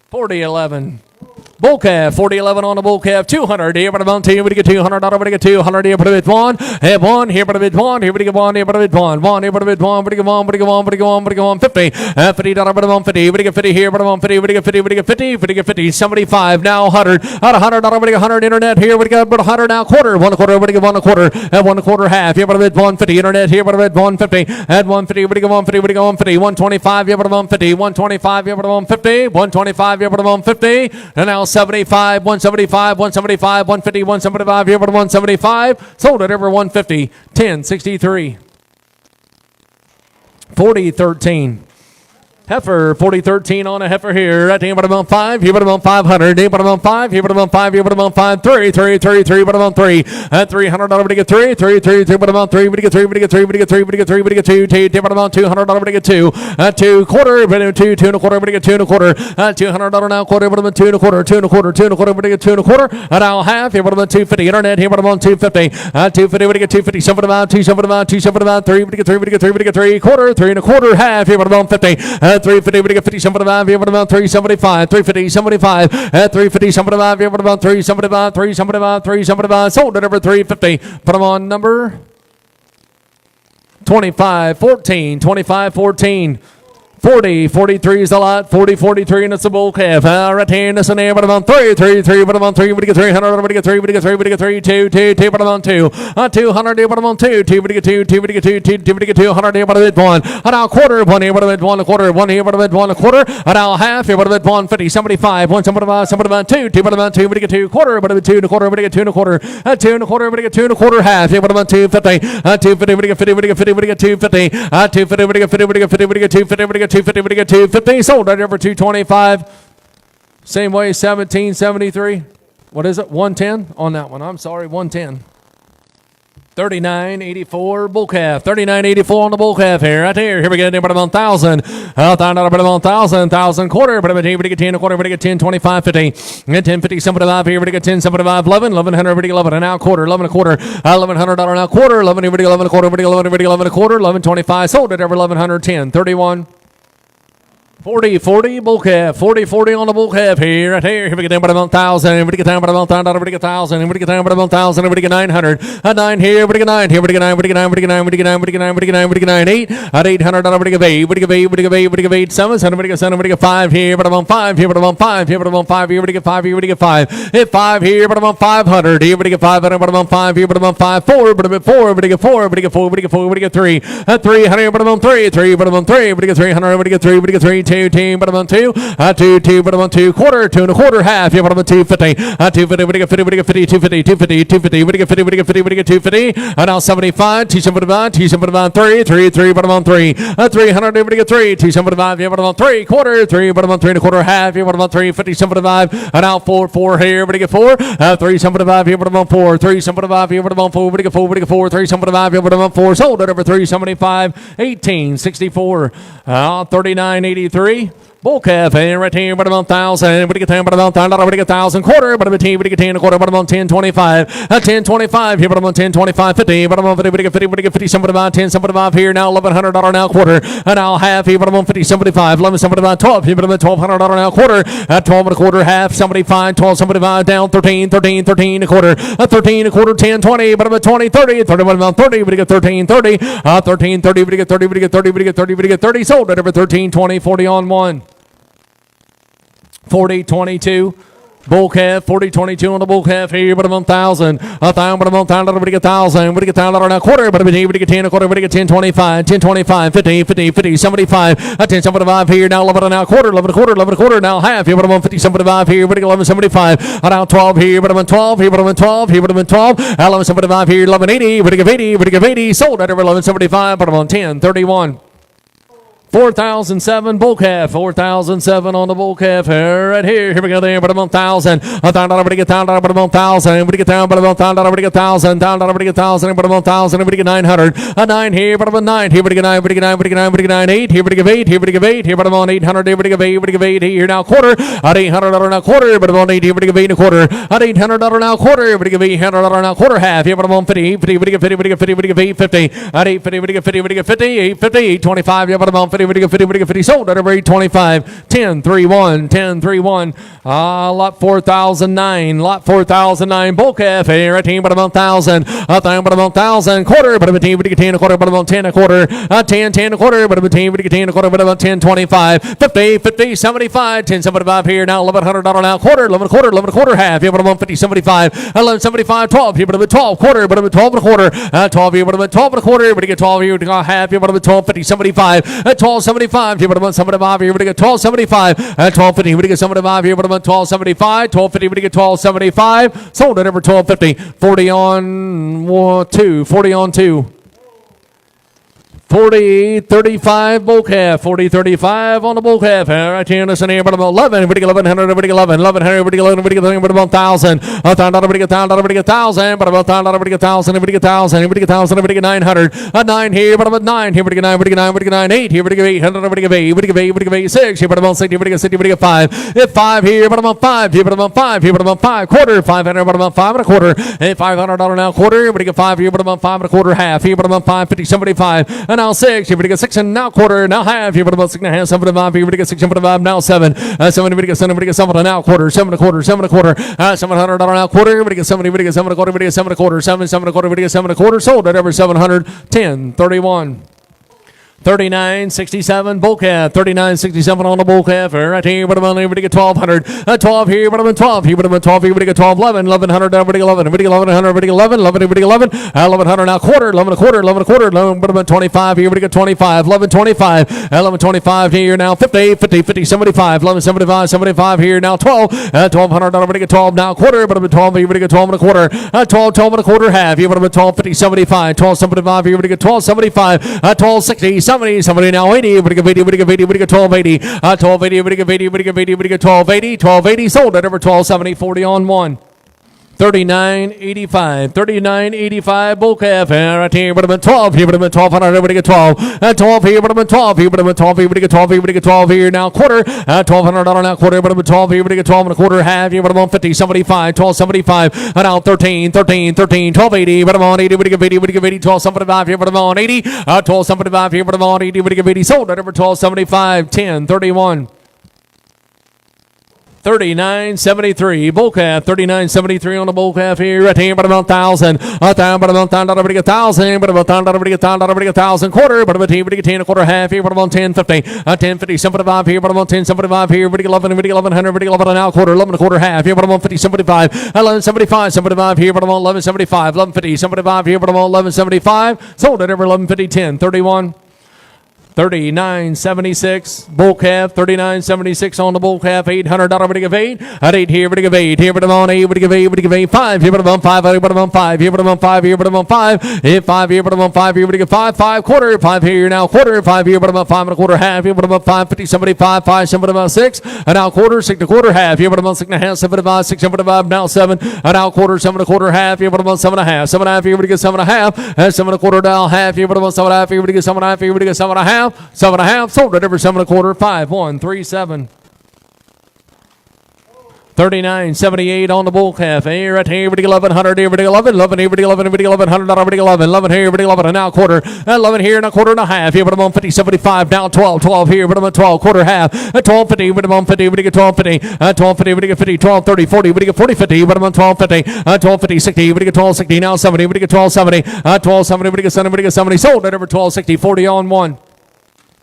40-11. Bull calf, 40-11 on the bull calf, 200. Everybody on 2, everybody get 200. Everybody get 200. Everybody get 1. Have 1. Everybody get 1. Everybody get 1. Everybody get 1. 1. Everybody get 1. Everybody get 1. Everybody get 1. Everybody get 1. Everybody get 1. 50. 50. Everybody on 50. Everybody get 50 here. Everybody on 50. Everybody get 50. Everybody get 50. Everybody get 50. 75. Now 100. Out of 100. Everybody get 100. Internet here. Everybody got 100 now quarter. 1 quarter. Everybody get 1 quarter. At 1 quarter half. Everybody get 150. Internet here. Everybody get 150. At 150. Everybody get 150. Everybody get 150. 125. Everybody on 50. 125. Everybody on 50. 125. Everybody on 50. And now 75. 175, 175, 150, 175, here, but 175. Sold it over 150. 1063. 40-13. Heifer, 40-13 on a heifer here. Right here, but I'm on 5. Here, but I'm on 500. Here, but I'm on 5. Here, but I'm on 5. Here, but I'm on 5. 3, 3, 3, 3, but I'm on 3. At 300, everybody get 3. 3, 3, 3, but I'm on 3. Everybody get 3. Everybody get 3. Everybody get 3. Everybody get 3. Everybody get 2. 2, but I'm on 200. Everybody get 2. At 2 quarter. Everybody 2. 2 and a quarter. Everybody get 2 and a quarter. At $200 now quarter. But I'm on 2 and a quarter. 2 and a quarter. 2 and a quarter. Everybody get 2 and a quarter. At now half. Here, but I'm on 250. Internet here, but I'm on 250. At 250. Everybody get 250. 75. 275. 275. 3. Everybody get 3. Everybody get 3. Everybody get 3 quarter. 3 and a quarter. Half. Here, but I'm on 50. At 350. Everybody get 50. 75, here, but about 375, 350, 75, at 350, 75, here, but about 375, 375, 375, sold at over 350. Put them on number 25, 14, 25, 14. 40, 43 is the lot, 40, 43, and it's a bull calf. Right here, this one there, but I'm on 3, 3, 3, but I'm on 3, everybody get 300, everybody get 3, everybody get 3, everybody get 3, 2, 2, 2, but I'm on 2. 200, here, but I'm on 2, 2, everybody get 2, 2, everybody get 2, 2, everybody get 200, here, but I'm at 1. Now a quarter, 1 here, but I'm at 1 a quarter, 1 here, but I'm at 1 a quarter. Now a half here, but I'm at 150, 75, 1, somebody about 2, 2, but I'm on 2, everybody get 2 quarter, but I'm at 2 and a quarter, everybody get 2 and a quarter. 2 and a quarter, everybody get 2 and a quarter, half here, but I'm on 250, 250, everybody get 50, everybody get 50, everybody get 250, 250, everybody get 50, everybody get 50, everybody get 250, everybody get 250, everybody get 250. 15 sold right over 225. Same way, 1773. What is it? 110 on that one. I'm sorry, 110. 39.84 bull calf. 39.84 on the bull calf here. Right here. Here we go. About 1,000. About 1,000. 1,000 quarter. But we get 10 a quarter. We get 10, 25, 50. 10, 50, 75 here. We get 10, 75, 11. 1,100. We get 11 an hour quarter. 11 a quarter. $1,100 an hour quarter. 11. We get 11 a quarter. We get 11. We get 11 a quarter. 11.25. Sold it over 1,110. 31. 40 bull calf, 40 on the bull calf here, right here. Here we get down by about 1,000. Everybody get down by about 1,000. Everybody get 1,000. Everybody get down by about 1,000. Everybody get 900. A 9 here. Everybody get 9 here. Everybody get 9. Everybody get 9. Everybody get 9. Everybody get 9. Everybody get 9. Everybody get 9. Everybody get 9. 8. At 800. Everybody get 8. Everybody get 8. Everybody get 8. Everybody get 8. Everybody get 8. 7. Everybody get 5 here. But about 5 here. But about 5 here. But about 5 here. Everybody get 5 here. Everybody get 5. Hit 5 here. But about 500. Everybody get 500. But about 5 here. But about 5. 4. But about 4. Everybody get 4. Everybody get 4. Everybody get 4. Everybody get 3. At 300. But about 3. 3. But about 3. Everybody get 300. Everybody get 3. Everybody get 3. 2. Team. But about 2. 2, but about 2 quarter, 2 and a quarter, half. Yeah, but about 250. 250, we get 50, we get 50, 250, 250, 250, we get 50, we get 50, we get 250. And now 75, 275, 275, 3, but about 3. 300, we get 3, 275, yeah, but about 3 quarter, 3, but about 3 and a quarter, half. Yeah, but about 3, 50, 75. And now 4 here, we get 4. 375, here, but about 4. 375, here, but about 4, we get 4, we get 4. 375, here, but about 4. Sold it over 375, 1864, 39.83. Bull calf, and right here, but about 1,000. Everybody get 10, but about 1,000. Everybody get 1,000 quarter, but about 10, everybody get 10 a quarter, but about 10, 25. 10, 25 here, but about 10, 25, 50. But about 50, everybody get 50, everybody get 50. Somebody about 10, somebody about here now, $1,100 now quarter, and now half here, but about 50, 75. 11, somebody about 12 here, but about $1,200 now quarter. 12 and a quarter, half, somebody 5, 12, somebody 5 down, 13 a quarter, 13 a quarter, 10, 20, but about 20, 30, 31 about 30. Everybody get 13, 30, 13, 30. Everybody get 30, everybody get 30, everybody get 30, everybody get 30. Sold it over 13, 20, 40 on one. 40-22 bull calf, 40-22 on the bull calf here, but about 1,000. 1,000, but about 1,000. Everybody get 1,000. Everybody get 1,000 now quarter, but everybody get 10 a quarter. Everybody get 10, 25, 10, 25, 50, 50, 50, 75. 10, 75 here now, 11 now quarter, 11 a quarter, 11 a quarter now half here, but about 50, 75 here. Everybody get 11, 75. Now 12 here, but about 12 here, but about 12 here, but about 12. 11, 75 here, 11, 80. Everybody get 80. Everybody get 80. Sold at over 11, 75, but about 10, 31. 4,007 bull calf, 4,007 on the bull calf here, right here. Here we go there, but about 1,000. 1,000, everybody get 1,000, but about 1,000. Everybody get down, but about 1,000, everybody get 1,000. 1,000, everybody get 1,000, but about 1,000. Everybody get 900. 9 here, but about 9. Here, everybody get 9, everybody get 9, everybody get 9, everybody get 9, 8. Here, everybody get 8. Here, everybody get 8. Here, but about 800. Everybody get 8, everybody get 8. Here now quarter. At $800 now quarter, but about 8. Here, everybody get 8 and a quarter. At $800 now quarter. Everybody get $800 now quarter half. Here, but about 50. 50, everybody get 50, everybody get 50, everybody get 850. At 850, everybody get 50, everybody get 50. 850, 825. Yeah, but about 50, everybody get 50, everybody get 50. Sold at over 825, 1031, 1031. Lot 4009, lot 4009. Bull calf here at team, but about 1,000. But about 1,000 quarter, but about 10, we get 10 a quarter, but about 10 a quarter. 10 a quarter, but about 10, we get 10 a quarter, but about 10, 25, 50, 50, 75, 10, 75 here now, $1,100 now quarter, 11 a quarter, 11 a quarter half. Here, but about 50, 75, 11, 75, 12. Here, but about 12 quarter, but about 12 and a quarter. 12 here, but about 12 and a quarter. Everybody get 12 here, half here, but about 12, 50, 75. 12, 75 here, but about 75 here, everybody get 1275, 1250, everybody get 75 here, but about 1275, 1250, everybody get 1275, sold at over 1250, 40 on 2, 40 on 2. 40-35 bull calf, 40-35 on the bull calf. Right here, listen here, but about 11, everybody get 1,100, everybody get 11, 1,100, everybody get 11, everybody get 11, but about 1,000, 1,000, everybody get 1,000, everybody get 1,000, but about 1,000, everybody get 1,000, everybody get 1,000, everybody get 1,000, everybody get 900, 9 here, but about 9, here, everybody get 9, everybody get 9, everybody get 9, 8, here, everybody get 800, everybody get 8, everybody get 8, everybody get 8, 6, here, but about 6, everybody get 6, everybody get 5, 5 here, but about 5, here, but about 5, here, but about 5, quarter, 500, but about 5 and a quarter, $500 now quarter, everybody get 5 here, but about 5 and a quarter, half here, but about 5, 50, 75, and now 6, everybody get 6 and now quarter, now half here, but about 6 and a half, 7 and a half, everybody get 6 and a half, now 7, 7, everybody get 7, everybody get 7 and now quarter, 7 and a quarter, 7 and a quarter, $700 now quarter, everybody get 7, everybody get 7 and a quarter, everybody get 7 and a quarter, 7, 7 and a quarter, everybody get 7 and a quarter, sold at over 700, 10, 31. 39.67 bull calf, 39.67 on the bull calf. Right here, but about everybody get 1,200. 12 here, but about 12 here, but about 12 here, everybody get 12, 11, 1,100, everybody get 11, everybody get 1,100, everybody get 11, 11, everybody get 11, 1,100 now quarter, 11 a quarter, 11 a quarter, 11, but about 25 here, everybody get 25, 11, 25, 11, 25 here now 50, 50, 50, 75, 11, 75, 75 here now 12, 1,200, everybody get 12 now quarter, but about 12 here, everybody get 12 and a quarter, 12, 12 and a quarter half here, but about 12, 50, 75, 12, 75 here, everybody get 12, 75, 12, 60, 70, somebody now 80, everybody get 80, everybody get 80, everybody get 1280, 1280, everybody get 80, everybody get 80, everybody get 1280, 1280, sold at over 1270, 40 on 1. 39.85. 39.85 bull calf. Right here, would have been 12. Here would have been 1200. Everybody get 12. 12 here would have been 12. Here would have been 12. Here would get 12. Here would get 12 here now quarter. $1,200 now quarter. Would have been 12. Here would get 12 and a quarter. Half. Here would have been 50. 75. 12.75. Now 13. 13. 13. 12.80. Would have been 80. Would have 80. Would have 80. 12.75. Here would have been 80. 12.75. Here would have been 80. Would have 80. Sold at over 12.75. 10.31. 39.73 bull calf. 39.73 on the bull calf here. Right here, but about 1,000. But about 1,000. But about 1,000. But about 1,000 quarter. But about 10 a quarter half here. But about 10.50. 10.50. 75 here. But about 10.75 here. But 11. But 1100. But 11 now quarter. 11 a quarter half here. But about 50. 75. 11.75. 75 here. But about 11.75. 11.50. 75 here. But about 11.75. Sold at over 11.50. 10.31. 39.76 bull calf. 39.76 on the bull calf. $800 would give 8 at 8 here would give 8 here would have on 8 would give 8 would give 8 5 here would have on 5 here would have on 5 here would have on 5 here would have on 5 here 5 here would have on 5 here would give 5 quarter 5 here now quarter 5 here would have on 5 and a quarter half here would have on 5 50 75 5 7 about 6 and now quarter 6 a quarter half here would have on 6 and a half 7 about 6 7 about now 7 and now quarter 7 and a quarter half here would have on 7 and a half 7 and a half here would give 7 and a half and 7 and a quarter down half here would have on 7 and a half here would give 7 and a half here would give 7 and a half 7 and a half. Sold at every 7 and a quarter. 5.137. 39.78 on the bull calf. Here at here, 1100. Here, 11. 11 here, 11. 1100. 11. 11 here, 11 and now quarter. 11 here and a quarter and a half. Here, but I'm on 50. 75 down 12. 12 here, but I'm on 12 quarter half. 12.50. But I'm on 50. We get 12.50. 12.50. We get 50. 12.30. 40. We get 40.50. But I'm on 12.50. 12.50. 60. We get 12.60 now 70. We get 12.70. 12.70. We get 70. We get 70. Sold at over 12.60. 40 on 1.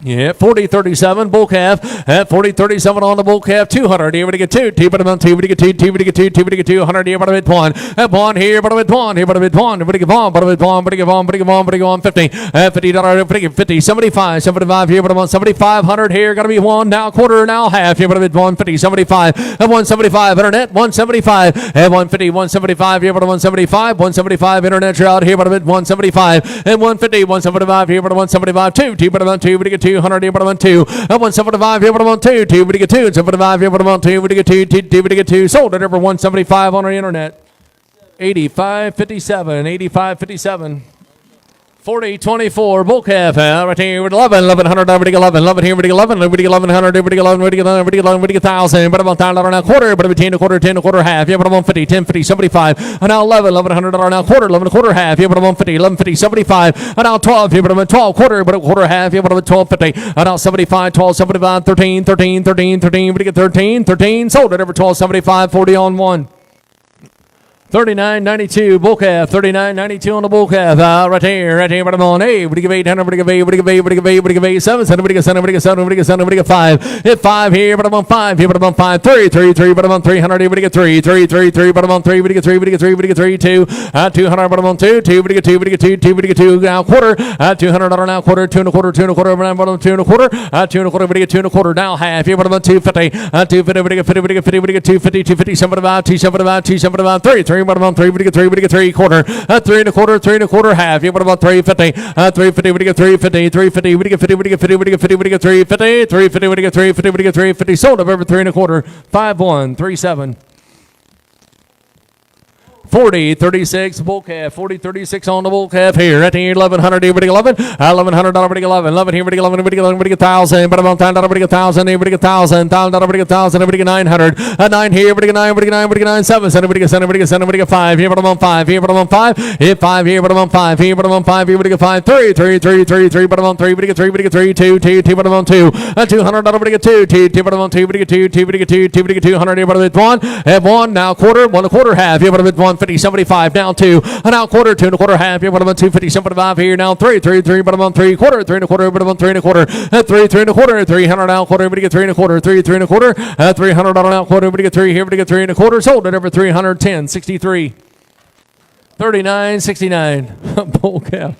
Yeah, 40.37 bull calf. At 40.37 on the bull calf. 200 here, but I get 2. T, but I'm 2. But I get 2. T, but I get 2. T, but I get 200 here, but I get 1. At 1 here, but I get 1 here, but I get 1. But I get 1. But I get 1. But I get 1. But I get 1. But I get 1. 50. At $50. But I get 50. 75. 75 here, but I'm on 7,500 here. Gotta be 1 now quarter now half here, but I get 150. 75. At 175 internet. 175. At 150. 175 here, but I'm 175. 175 internet you're out here, but I get 175. At 150. 175 here, but I'm 175. 2. T, but I'm 2. But I get 200 here, but I'm on 2. At 175 here, but I'm on 2. 2, but I get 2. 75 here, but I'm on 2. But I get 2. 2, but I get 2. Sold at over 175 on our internet. 85.57. 85.57. 40.24 bull calf. Right here with 11. 1100. Everybody 11. 11 here with 11. Everybody 1100. Everybody 11. Everybody 11. Everybody 11. Everybody 1,000. But I'm on $1,000 now quarter. But I'm 10 a quarter. 10 a quarter half. Yeah, but I'm on 50. 10 50 75. And now 11. $1,100 now quarter. 11 a quarter half. Yeah, but I'm on 50. 11 50 75. And now 12. Here, but I'm on 12 quarter. But a quarter half. Yeah, but I'm at 12 50. And now 75. 12 75. 13 13 13 13. But you get 13 13. Sold at over 12 75. 40 on 1. 39.92 bull calf. 39.92 on the bull calf. Right here, but I'm on 8. Would you give 800? Would you give 8? Would you give 8? Would you give 8? Would you give 8? 7. Would you give 7? Would you give 7? Would you give 7? Would you give 5? Hit 5 here, but I'm on 5. Here, but I'm on 5. 3, 3, 3, but I'm on 300. Would you get 3? 3, 3, 3, but I'm on 3. Would you get 3? Would you get 3? Would you get 3? 2. 200, but I'm on 2. 2, would you get 2? Would you get 2? 2, would you get 2? Now quarter. $200 now quarter. 2 and a quarter. 2 and a quarter. But I'm on 2 and a quarter. 2 and a quarter. Would you get 2 and a quarter? Now half. Here, but I'm on 250. 250. Would you get 50? Would you get 50? Would you get 250? 250. 75. 275. 275. 3, 3, but I'm on 3. Would you get 3? Would you get 3 quarter? 3 and a quarter. 3 and a quarter half. Yeah, what about 350? 350. Would you get 350? 350. Would you get 50? Would you get 50? Would you get 50? Would you get 350? 350. Would you get 350? Would you get 350? Sold up over 3 and a quarter. 5.137. 40.36 bull calf. 40.36 on the bull calf here. At the 1100 here, but 11. $1,100 but 11. 11 here, but 11. But 11. But 1,000. But about $10. But 1,000. Here, but 1,000. $1,000. But 1,000. But 900. 9 here, but 9. But 9. But 9. 7. 7. But 7. But 7. But 5 here, but I'm on 5. Here, but I'm on 5. Hit 5 here, but I'm on 5. Here, but I'm on 5. Here, but 5. 3, 3, 3, 3, 3. But I'm on 3. But 3. But 3. 2, 2, 2. But I'm on 2. $200. But 2. 2, 2. But I'm on 2. But 2. 2. But 2. 2. But 200 here, but I'm 1. At 1 now quarter. 1 a quarter half. Here, but I'm at 150. 75 down 2. Now quarter. 2 and a quarter half. Here, but I'm on 250. 75 here now 3. 3, 3. But I'm on 3 quarter. 3 and a quarter. But I'm on 3 and a quarter. 3, 3 and a quarter. 300 now quarter. But you get 3 and a quarter. 3, 3 and a quarter. $300 now quarter. But you get 3 here. But you get 3 and a quarter. Sold at over 310. 63. 39.69 bull calf.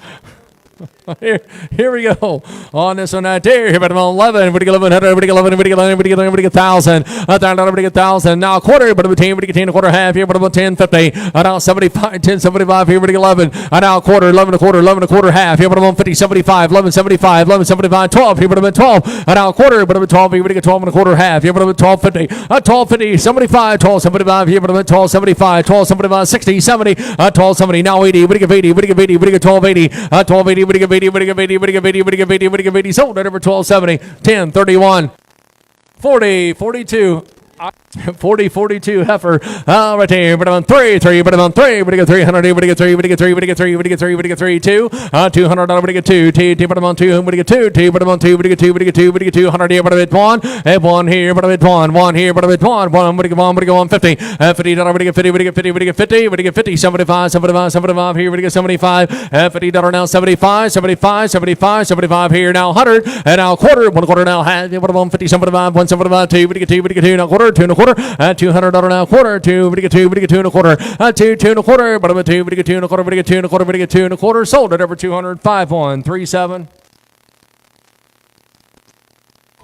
Here we go. On this one right there. Here, about 11. Everybody get 1100. Everybody get 11. Everybody get 11. Everybody get 1,000. Everybody get 1,000. Now a quarter. Everybody get 10. A quarter half. Here, about 10, 50. Now 75. 10, 75. Here, everybody get 11. Now a quarter. 11 a quarter. 11 a quarter half. Here, about 50. 75. 11, 75. 11, 75. 12. Here, about 12. Now a quarter. About 12. Everybody get 12 and a quarter half. Here, about 12, 50. 12, 50. 75. 12, 75. Here, about 12, 75. 12, 75. 60. 70. 12, 70. Now 80. Everybody get 80. Everybody get 80. Everybody get 12, 80. 12, 80. Everybody get 80. Everybody get 80. Everybody get 80. Everybody get 80. Everybody get 80. Sold at over 1270. 10, 31. 40, 42. 40, 42 heifer. Right there. But on 3, 3. But on 3. But get 300. But get 3. But get 3. But get 3. But get 3. But get 3. 2. 200. But get 2. T. But on 2. But get 2. T. But on 2. But get 2. But get 2. But get 200 here. But a bit 1. And 1 here. But a bit 1. 1 here. But a bit 1. 1. But get 1. But get 150. 50. But get 50. But get 50. But get 50. But get 50. 75. 75. 75 here. But get 75. $50 now. 75. 75. 75. 75 here. Now 100. And now quarter. 1 quarter now. Half. But 150. 75. 175. 2. But get 2. But get 2. Now quarter. 2 and a quarter. $200 now quarter. 2. But get 2. But get 2 and a quarter. 2. 2 and a quarter. But about 2. But get 2 and a quarter. But get 2 and a quarter. But get 2 and a quarter. Sold at over 200. 5137.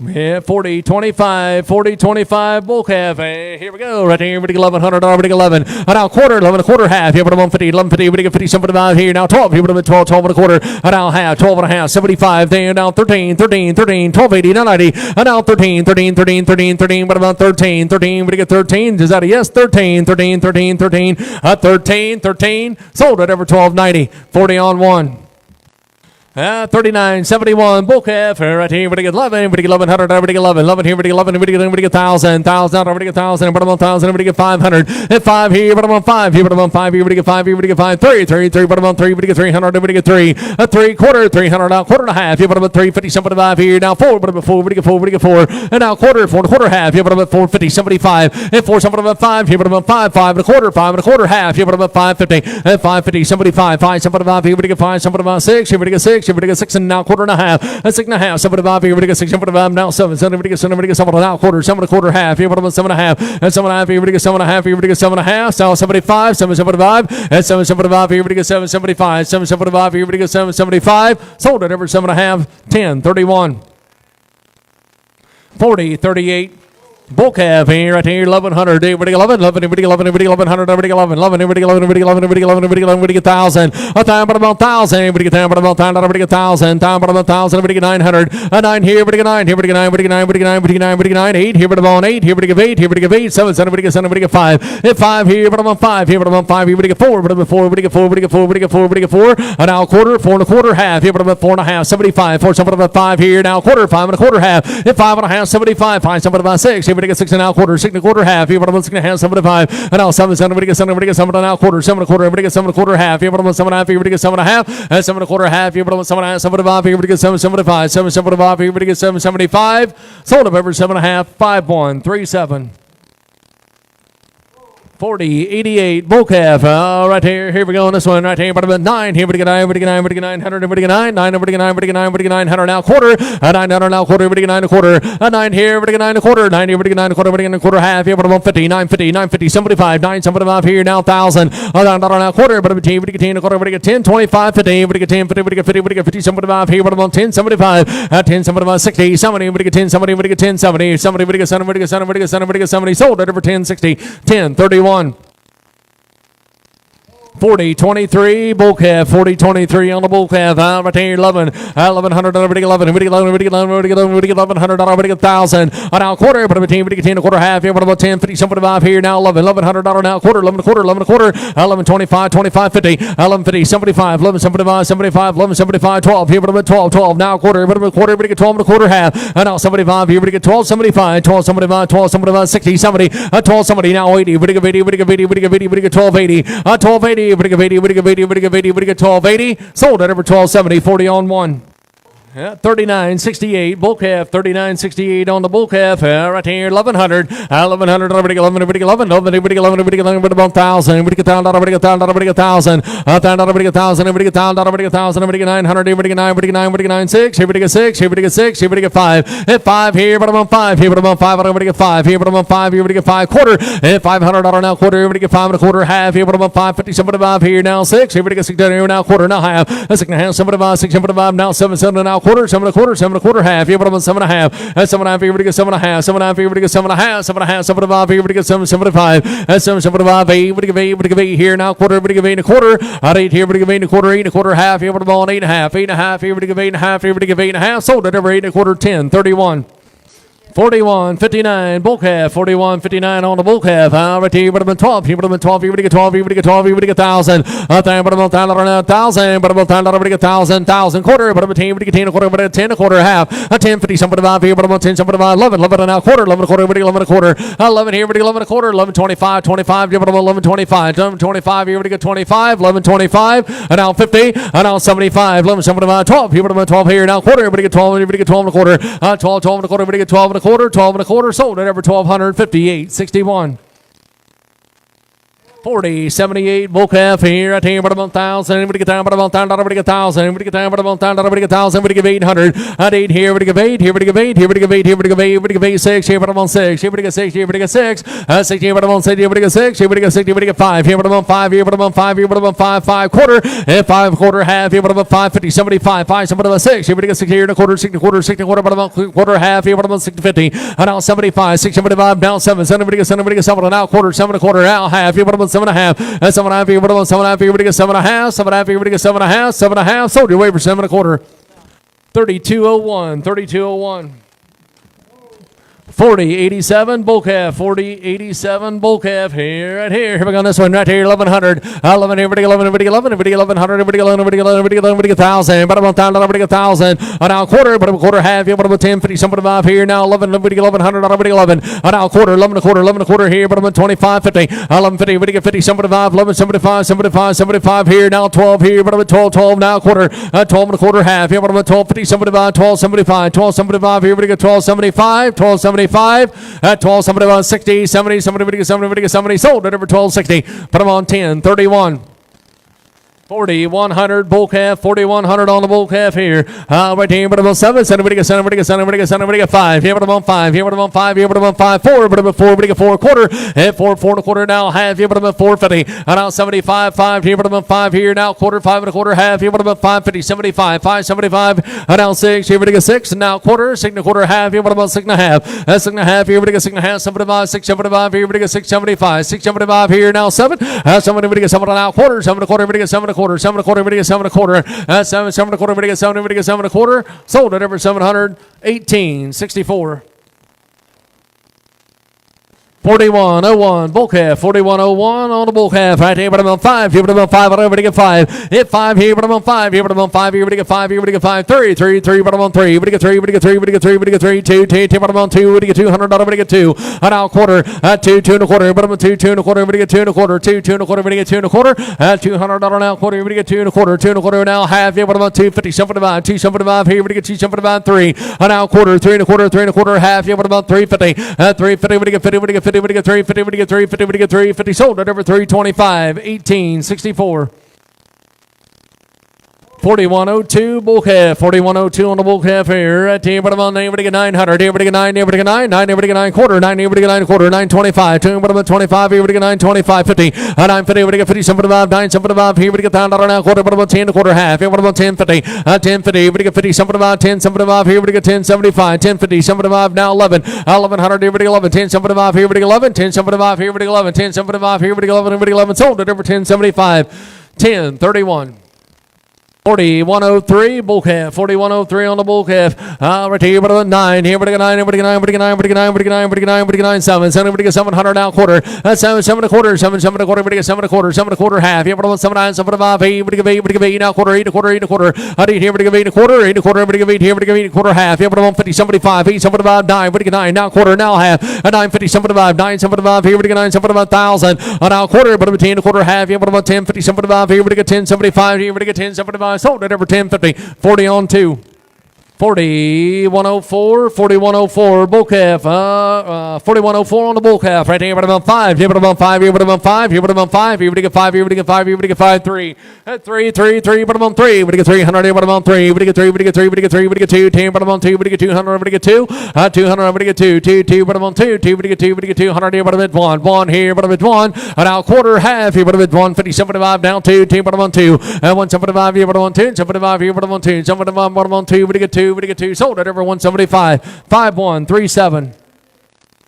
Yeah, 40, 25, 40, 25, bull calf. Hey, here we go. Right here, everybody 1100, everybody 11. Now quarter, 11 a quarter, half. Here, but 150, 1150, everybody get 50, 75 here. Now 12, here, but 12, 12 and a quarter. Now half, 12 and a half, 75. There, now 13, 13, 13, 1280, now 90. Now 13, 13, 13, 13, 13, but about 13, 13, everybody get 13. Is that a yes? 13, 13, 13, 13, 13, 13. Sold at over 1290, 40 on 1. 39, 71, bull calf, right here, everybody get 11, everybody get 1100, everybody get 11, 11 here, everybody get 11, everybody get 1,000, 1,000, everybody get 1,000, but I'm on 1,000, everybody get 500, at 5 here, but I'm on 5 here, but I'm on 5 here, everybody get 5 here, everybody get 5, 3, 3, 3, but I'm on 3, everybody get 300, everybody get 3, a 3 quarter, 300, now quarter and a half, here, but I'm at 350, 75 here, now 4, but I'm at 4, everybody get 4, everybody get 4, and now quarter, 4 and a quarter half, here, but I'm at 450, 75, and 4, somebody at 5 here, but I'm at 5, 5 and a quarter, 5 and a quarter half, here, but I'm at 550, and 550, 75, 5, somebody 5 here, everybody get 5, somebody about 6, here, everybody get 6, here, everybody get 6, and now quarter and a half, a 6 and a half, 75 here, everybody get 6, everybody now 7, everybody get 7, everybody get 7 now quarter, 7 and a quarter half, here, but I'm at 7 and a half, and 7 and a half here, everybody get 7 and a half here, everybody get 7 and a half, so 75, 775, and 775 here, everybody get 775, 775 here, everybody get 775, sold at over 7 and a half, 10, 31, 40, 38, bull calf here, right here, 1100, everybody 11, 11, everybody 11, everybody 1100, everybody 11, 11, everybody 11, everybody 11, everybody 11, everybody 11, everybody get 1,000, a time but about 1,000, everybody get 10, but about 1,000, everybody get 1,000, time but about 1,000, everybody get 900, a 9 here, everybody get 9, here, everybody get 9, everybody get 9, everybody get 9, everybody get 9, everybody get 9, 8, here, but about 8, here, everybody get 8, here, everybody get 8, 7, everybody get 7, everybody get 5, at 5 here, but about 5, here, but about 5, here, everybody get 4, but about 4, everybody get 4, everybody get 4, everybody get 4, everybody get 4, and now quarter, 4 and a quarter half, here, but about 4 and a half, 75, 4, somebody about 5 here, now quarter, 5 and a quarter half, at 5 and a half, 75, 5, somebody about 6, everybody get 6 and now quarter, 6 and a quarter half, here, but I'm 6 and a half, 75, and now 7, everybody get 7, everybody get 7 and now quarter, 7 and a quarter, everybody get 7 and a quarter half, here, but I'm 7 and a half, everybody get 7 and a half, and 7 and a quarter half, here, but I'm 7 and a half, 75, here, everybody get 7, 75, 7, 75, here, everybody get 7, 75, sold up over 7 and a half, 5, 1, 3, 7. 40, 88, bull calf, right here we go on this one, right here, but about 9, here, everybody get 9, everybody get 9, everybody get 900, everybody get 9, 9, everybody get 9, everybody get 9, everybody get 900, now quarter, 900, now quarter, everybody get 9 and a quarter, 9 here, everybody get 9 and a quarter, 9 here, everybody get 9 and a quarter, everybody get 9 and a quarter half, here, but about 50, 950, 950, 75, 9, 75 here, now 1,000, now quarter, but about 10, everybody get 10 and a quarter, everybody get 10, 25, 50, everybody get 10, 50, everybody get 50, everybody get 50, 75 here, but about 10, 75, 10, 75, 60, 70, everybody get 10, 70, everybody get 10, 70, 70, everybody get 70, everybody get 70, everybody get 70, everybody get 70, sold at over 10, 60, 10, 31. 40, 23, bull calf, 40, 23 on the bull calf, right here, 11, 1100, everybody get 11, everybody get 11, everybody get 11, everybody get 11, everybody get 1100, everybody get 1,000, now quarter, but about 10, everybody get 10, a quarter half, here, but about 10, 50, 75 here, now 11, 1100, now quarter, 11 a quarter, 11 a quarter, 11, 25, 25, 50, 11, 50, 75, 11, 75, 75, 11, 75, 12, here, but about 12, 12, now quarter, but about quarter, everybody get 12 and a quarter half, and now 75, here, everybody get 12, 75, 12, 75, 12, 75, 60, 70, 12, 70, now 80, everybody get 80, everybody get 80, everybody get 80, everybody get 1280, 1280, everybody get 80, everybody get 80, everybody get 80, everybody get 1280, sold at over 1270, 40 on 1. Yeah, 39.68 bull calf, 39.68 on the bull calf. Right here, 1100, 1100, everybody 11, everybody 11, everybody 11, everybody 11, everybody 1,000, everybody get down, everybody get down, everybody get 1,000, everybody get 1,000, everybody get down, everybody get 1,000, everybody get 900, everybody get 9, everybody get 9, everybody get 9, 6, everybody get 6, everybody get 6, everybody get 5, hit 5 here, everybody on 5, here, everybody on 5, everybody get 5, here, everybody on 5, here, everybody get 5, quarter, hit $500 now, quarter, everybody get 5 and a quarter, half, here, everybody on 550, somebody 5 here, now 6, everybody get 6 down here, now quarter, now half, 6 and a half, somebody 5, 6, somebody 5, now 7, 7, now quarter, 7 and a quarter, 7 and a quarter, half. You put them on 7 and a half. That's 7 and a half. Everybody gets 7 and a half. 7 and a half. Everybody gets 7 and a half. 7 and a half. 7 and a half. Everybody gets 7. 7.5. That's 7. 7.5. 8. Everybody give 8. Everybody give 8 here now. Quarter. Everybody give 8 and a quarter. Out 8 here. Everybody give 8 and a quarter. 8 and a quarter. Half. You put them on 8 and a half. 8 and a half. Everybody give 8 and a half. Everybody give 8 and a half. Sold it over 8 and a quarter. 10. 31. 41.59 bull calf, 41.59 on the bull calf. Right here, but I'm 12. Here, but I'm 12. Everybody get 12. Everybody get 12. Everybody get 1,000. But I'm 1,000. But I'm 1,000. Everybody get 1,000. 1,000 quarter. But I'm 10. Everybody get 10 a quarter. But 10 a quarter half. 10.50. Somebody 5 here. But I'm 10. Somebody 5. 11. 11 and a quarter. 11 a quarter. Everybody 11 a quarter. 11 here. Everybody 11 a quarter. 11.25. 25. But I'm 11.25. 11.25. Everybody get 25. 11.25. And now 50. And now 75. 11. Somebody 12. Here. But I'm 12 here. Now quarter. Everybody get 12. Everybody get 12 and a quarter. 12. 12 and a quarter. Everybody get 12 and a quarter. 12 and a quarter. Sold at over 1,258.61. 40.78 bull calf here. I tell you about 1,000. Everybody get down, but 1,000. Everybody get 1,000. Everybody get down, but 1,000. Everybody get 1,000. Everybody give 800. At 8 here. Everybody give 8. Here. Everybody give 8. Here. Everybody give 8. Here. Everybody give 8. Everybody give 8. 6. Here. Everybody 6. Here. Everybody get 6. Here. Everybody get 6. 6. Here. Everybody 6. Here. Everybody get 6. Here. Everybody get 6. Here. Everybody get 5. Here. Everybody 5. Here. Everybody 5. Here. Everybody 5. 5 quarter. And 5 quarter half. Here. Everybody 5. 50. 75. 5. Somebody 6. Here. Everybody get 6 here and a quarter. 6 and a quarter. 6 and a quarter. About quarter half. Here. Everybody 6 to 50. And now 75. 6. 75. Down 7. 7. Everybody get 7. Everybody get 7. And now quarter. 7 and a quarter. Now half. Here. Everybody 7 and a half. And 7 and a half. Everybody 7 and a half. Everybody get 7 and a half. 7 and a half. Everybody get 7 and a half. 7 and a half. Sold your way for 7 and a quarter. 32.01. 32.01. 40.87 bull calf, 40.87 bull calf here, right here. Here we go on this one, right here, 1,100. 11, everybody 11, everybody 11, everybody 1,100, everybody 11, everybody 11, everybody 11, everybody 1,000. But I'm 1,000, everybody 1,000. Now quarter, but I'm quarter half, yeah, but I'm 10, 50, somebody 5 here. Now 11, everybody 1,100, everybody 11. Now quarter, 11 a quarter, 11 a quarter here, but I'm 25, 50. 11, 50, everybody get 50, somebody 5, 11, 75, somebody 5, somebody 5 here. Now 12 here, but I'm 12, 12. Now quarter, 12 and a quarter half, yeah, but I'm 12, 50, somebody 5, 12, 75, 12, somebody 5 here, everybody get 12, 75, 12, 75. At 12, somebody on 60, 70, somebody get 70, sold at over 1260. Put them on 10, 31. 4,100 bull calf, 4,100 on the bull calf here. Right here, but I'm on 7, everybody get 7, everybody get 7, everybody get 7, everybody get 5. Here, but I'm on 5, here, but I'm on 5, here, but I'm on 5, 4, but I'm on 4, everybody get 4 a quarter, and 4, 4 and a quarter now, half, here, but I'm on 450. And now 75, 5, here, but I'm on 5 here, now quarter, 5 and a quarter, half, here, but I'm on 550, 75, 5, 75, and now 6, here, everybody get 6, and now quarter, 6 and a quarter, half, here, but I'm on 6 and a half, and 6 and a half, here, everybody get 6 and a half, 75, 6, 75, here, everybody get 6, 75, 6, 75, here, now 7, 7, everybody get 7 now, quarter, 7 and a quarter, everybody get 7 and a quarter, 7 and a quarter, everybody 7 and a quarter. 7, 7 and a quarter. Everybody get 7. Everybody get 7 and a quarter. Sold at over 718.64. 41.01 bull calf, 41.01 on the bull calf. Right here, but I'm on 5. Here, but I'm on 5. Everybody get 5. Hit 5 here, but I'm on 5. Here, but I'm on 5. Here, everybody get 5. Here, everybody get 5. 3, 3, 3, but I'm on 3. Everybody get 3. Everybody get 3. Everybody get 3. Everybody get 3. 2, 2, 2, but I'm on 2. Everybody get 200. Everybody get 2. And now quarter. 2, 2 and a quarter. But I'm on 2, 2 and a quarter. Everybody get 2 and a quarter. 2, 2 and a quarter. Everybody get 2 and a quarter. $200 now quarter. Everybody get 2 and a quarter. 2 and a quarter now half. Here, but I'm on 250. 75. 275 here. Everybody get 275. 3. And now quarter. 3 and a quarter. 3 and a quarter half. Here, but I'm on 350. 350. Everybody get 50. Everybody get 50. Everybody get 350. Everybody get 350, everybody get 350, sold at over 325, 1864. 41.02 bull calf, 41.02 on the bull calf here. At team, but I'm on 9, everybody get 900, everybody get 9, everybody get 9, 9, everybody get 9 quarter, 9, everybody get 9 quarter, 925, 2, but I'm at 25, everybody get 9, 25, 50, 950, everybody get 50, 75, 9, 75, here, everybody get down, now quarter, but I'm on 10 a quarter half, here, but I'm on 10, 50, 10, 50, everybody get 50, 75, 10, 75, here, everybody get 10, 75, 10, 50, 75, now 11, 1100, everybody get 11, 10, 75, here, everybody get 11, 10, 75, here, everybody get 11, 10, 75, here, everybody get 11, everybody get 11, sold at over 10, 75, 10, 31. 41.03 bull calf, 41.03 on the bull calf. Right here, but 9. Here, but 9, everybody get 9, everybody get 9, everybody get 9, everybody get 9, everybody get 9, everybody get 9, 7, 7, everybody get 700 now quarter. That's 7, 7 and a quarter, 7, 7 and a quarter, everybody get 7 and a quarter, 7 and a quarter half. Here, but 7, 9, 7 and 5, 8, everybody give 8, everybody give 8 now quarter, 8 and a quarter, 8 and a quarter. Out here, everybody give 8 and a quarter, 8 and a quarter, everybody give 8 here, everybody give 8 and a quarter half. Here, but 150, 75, 8, 75, 9, everybody get 9 now quarter, now half. 950, 75, 9, 75, here, everybody get 9, 75, 1,000. Now quarter, but 10 and a quarter half. Here, but 10, 50, 75, here, everybody get 10, 75, here, everybody get 10, 75, sold at over 10, 50, 40 on 2. 4104, 4104, bull calf, 4104 on the bull calf, right here, about 5, here about 5, here about 5, here about 5, here we get 5, here we get 5, here we get 5, 3, 3, 3, 3, but about 3, we get 300, here about 3, we get 3, we get 3, we get 3, we get 2, 10, but about 2, we get 200, we get 2, 200, we get 2, 2, 2, but about 2, 2, we get 2, we get 200, here, but about 1, 1 here, but about 1, and now quarter, half, here, but about 150, 75, down 2, 10, but about 2, and 175, here, but about 2, 75, here, but about 2, 75, but about 2, we get 2, we get 2, sold at over 175, 5137.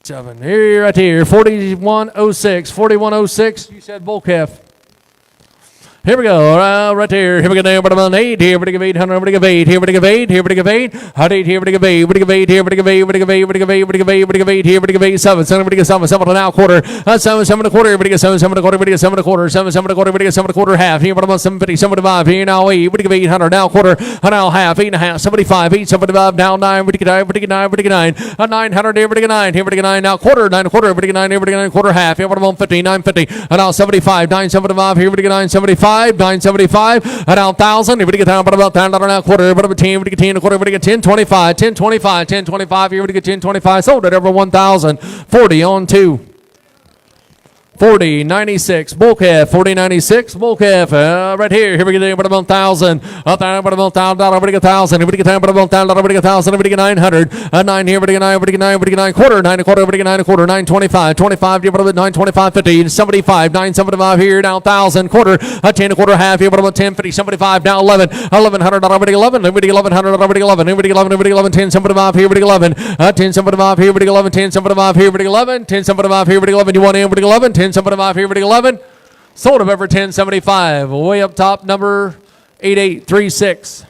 7 here, right here, 4106, 4106. You said bull calf. Here we go, right here. Here we go, but about 8. Here we give 800. We give 8. Here we give 8. Here we give 8. 8. Here we give 8. We give 8. Here we give 8. We give 8. We give 8. We give 8. We give 8. Here we give 8. 7. 7. We give 7. 7 and now quarter. 7. 7 and a quarter. We give 7. 7 and a quarter. We give 7 and a quarter. 7. 7 and a quarter. We give 7 and a quarter. Half. Here, but about 750. 75. Here now 8. We give 800. Now quarter. Now half. 8 and a half. 75. 8. 75. Now 9. We give 9. We give 9. We give 9. 900. Here we give 9. Here we give 9. Now quarter. 9 and a quarter. We give 9. Here we give 9 quarter. Half. Here, but about 50. 950. And now 75. 975. Here we give 975. 975. And now 1,000. Here we get down, but about $10 now quarter, but about 10. We get 10 a quarter. We get 10, 25, 10, 25, 10, 25. Here we get 10, 25. Sold at over 1,000. 40 on 2. 4096 bull calf, 4096 bull calf, right here. Here we get about 1,000. Up there, about $1,000. We get 1,000. Here we get about $1,000. We get 1,000. We get 900. 9 here. We get 9. We get 9. We get 9 quarter. 9 a quarter. We get 9 a quarter. 925. 25. Here about 925. 50. 75. 975 here. Now 1,000 quarter. 10 a quarter. Half here. About 1050. 75. Now 11. 1100. Already 11. Here we get 1100. Already 11. Here we get 11. Here we get 11. 1075. Here we get 11. 1075. Here we get 11. 1075. Here we get 11. 1075. Here we get 11. You want in? We get 11. 1075 here, 11. Sold of over 1075. Way up top, number 8836.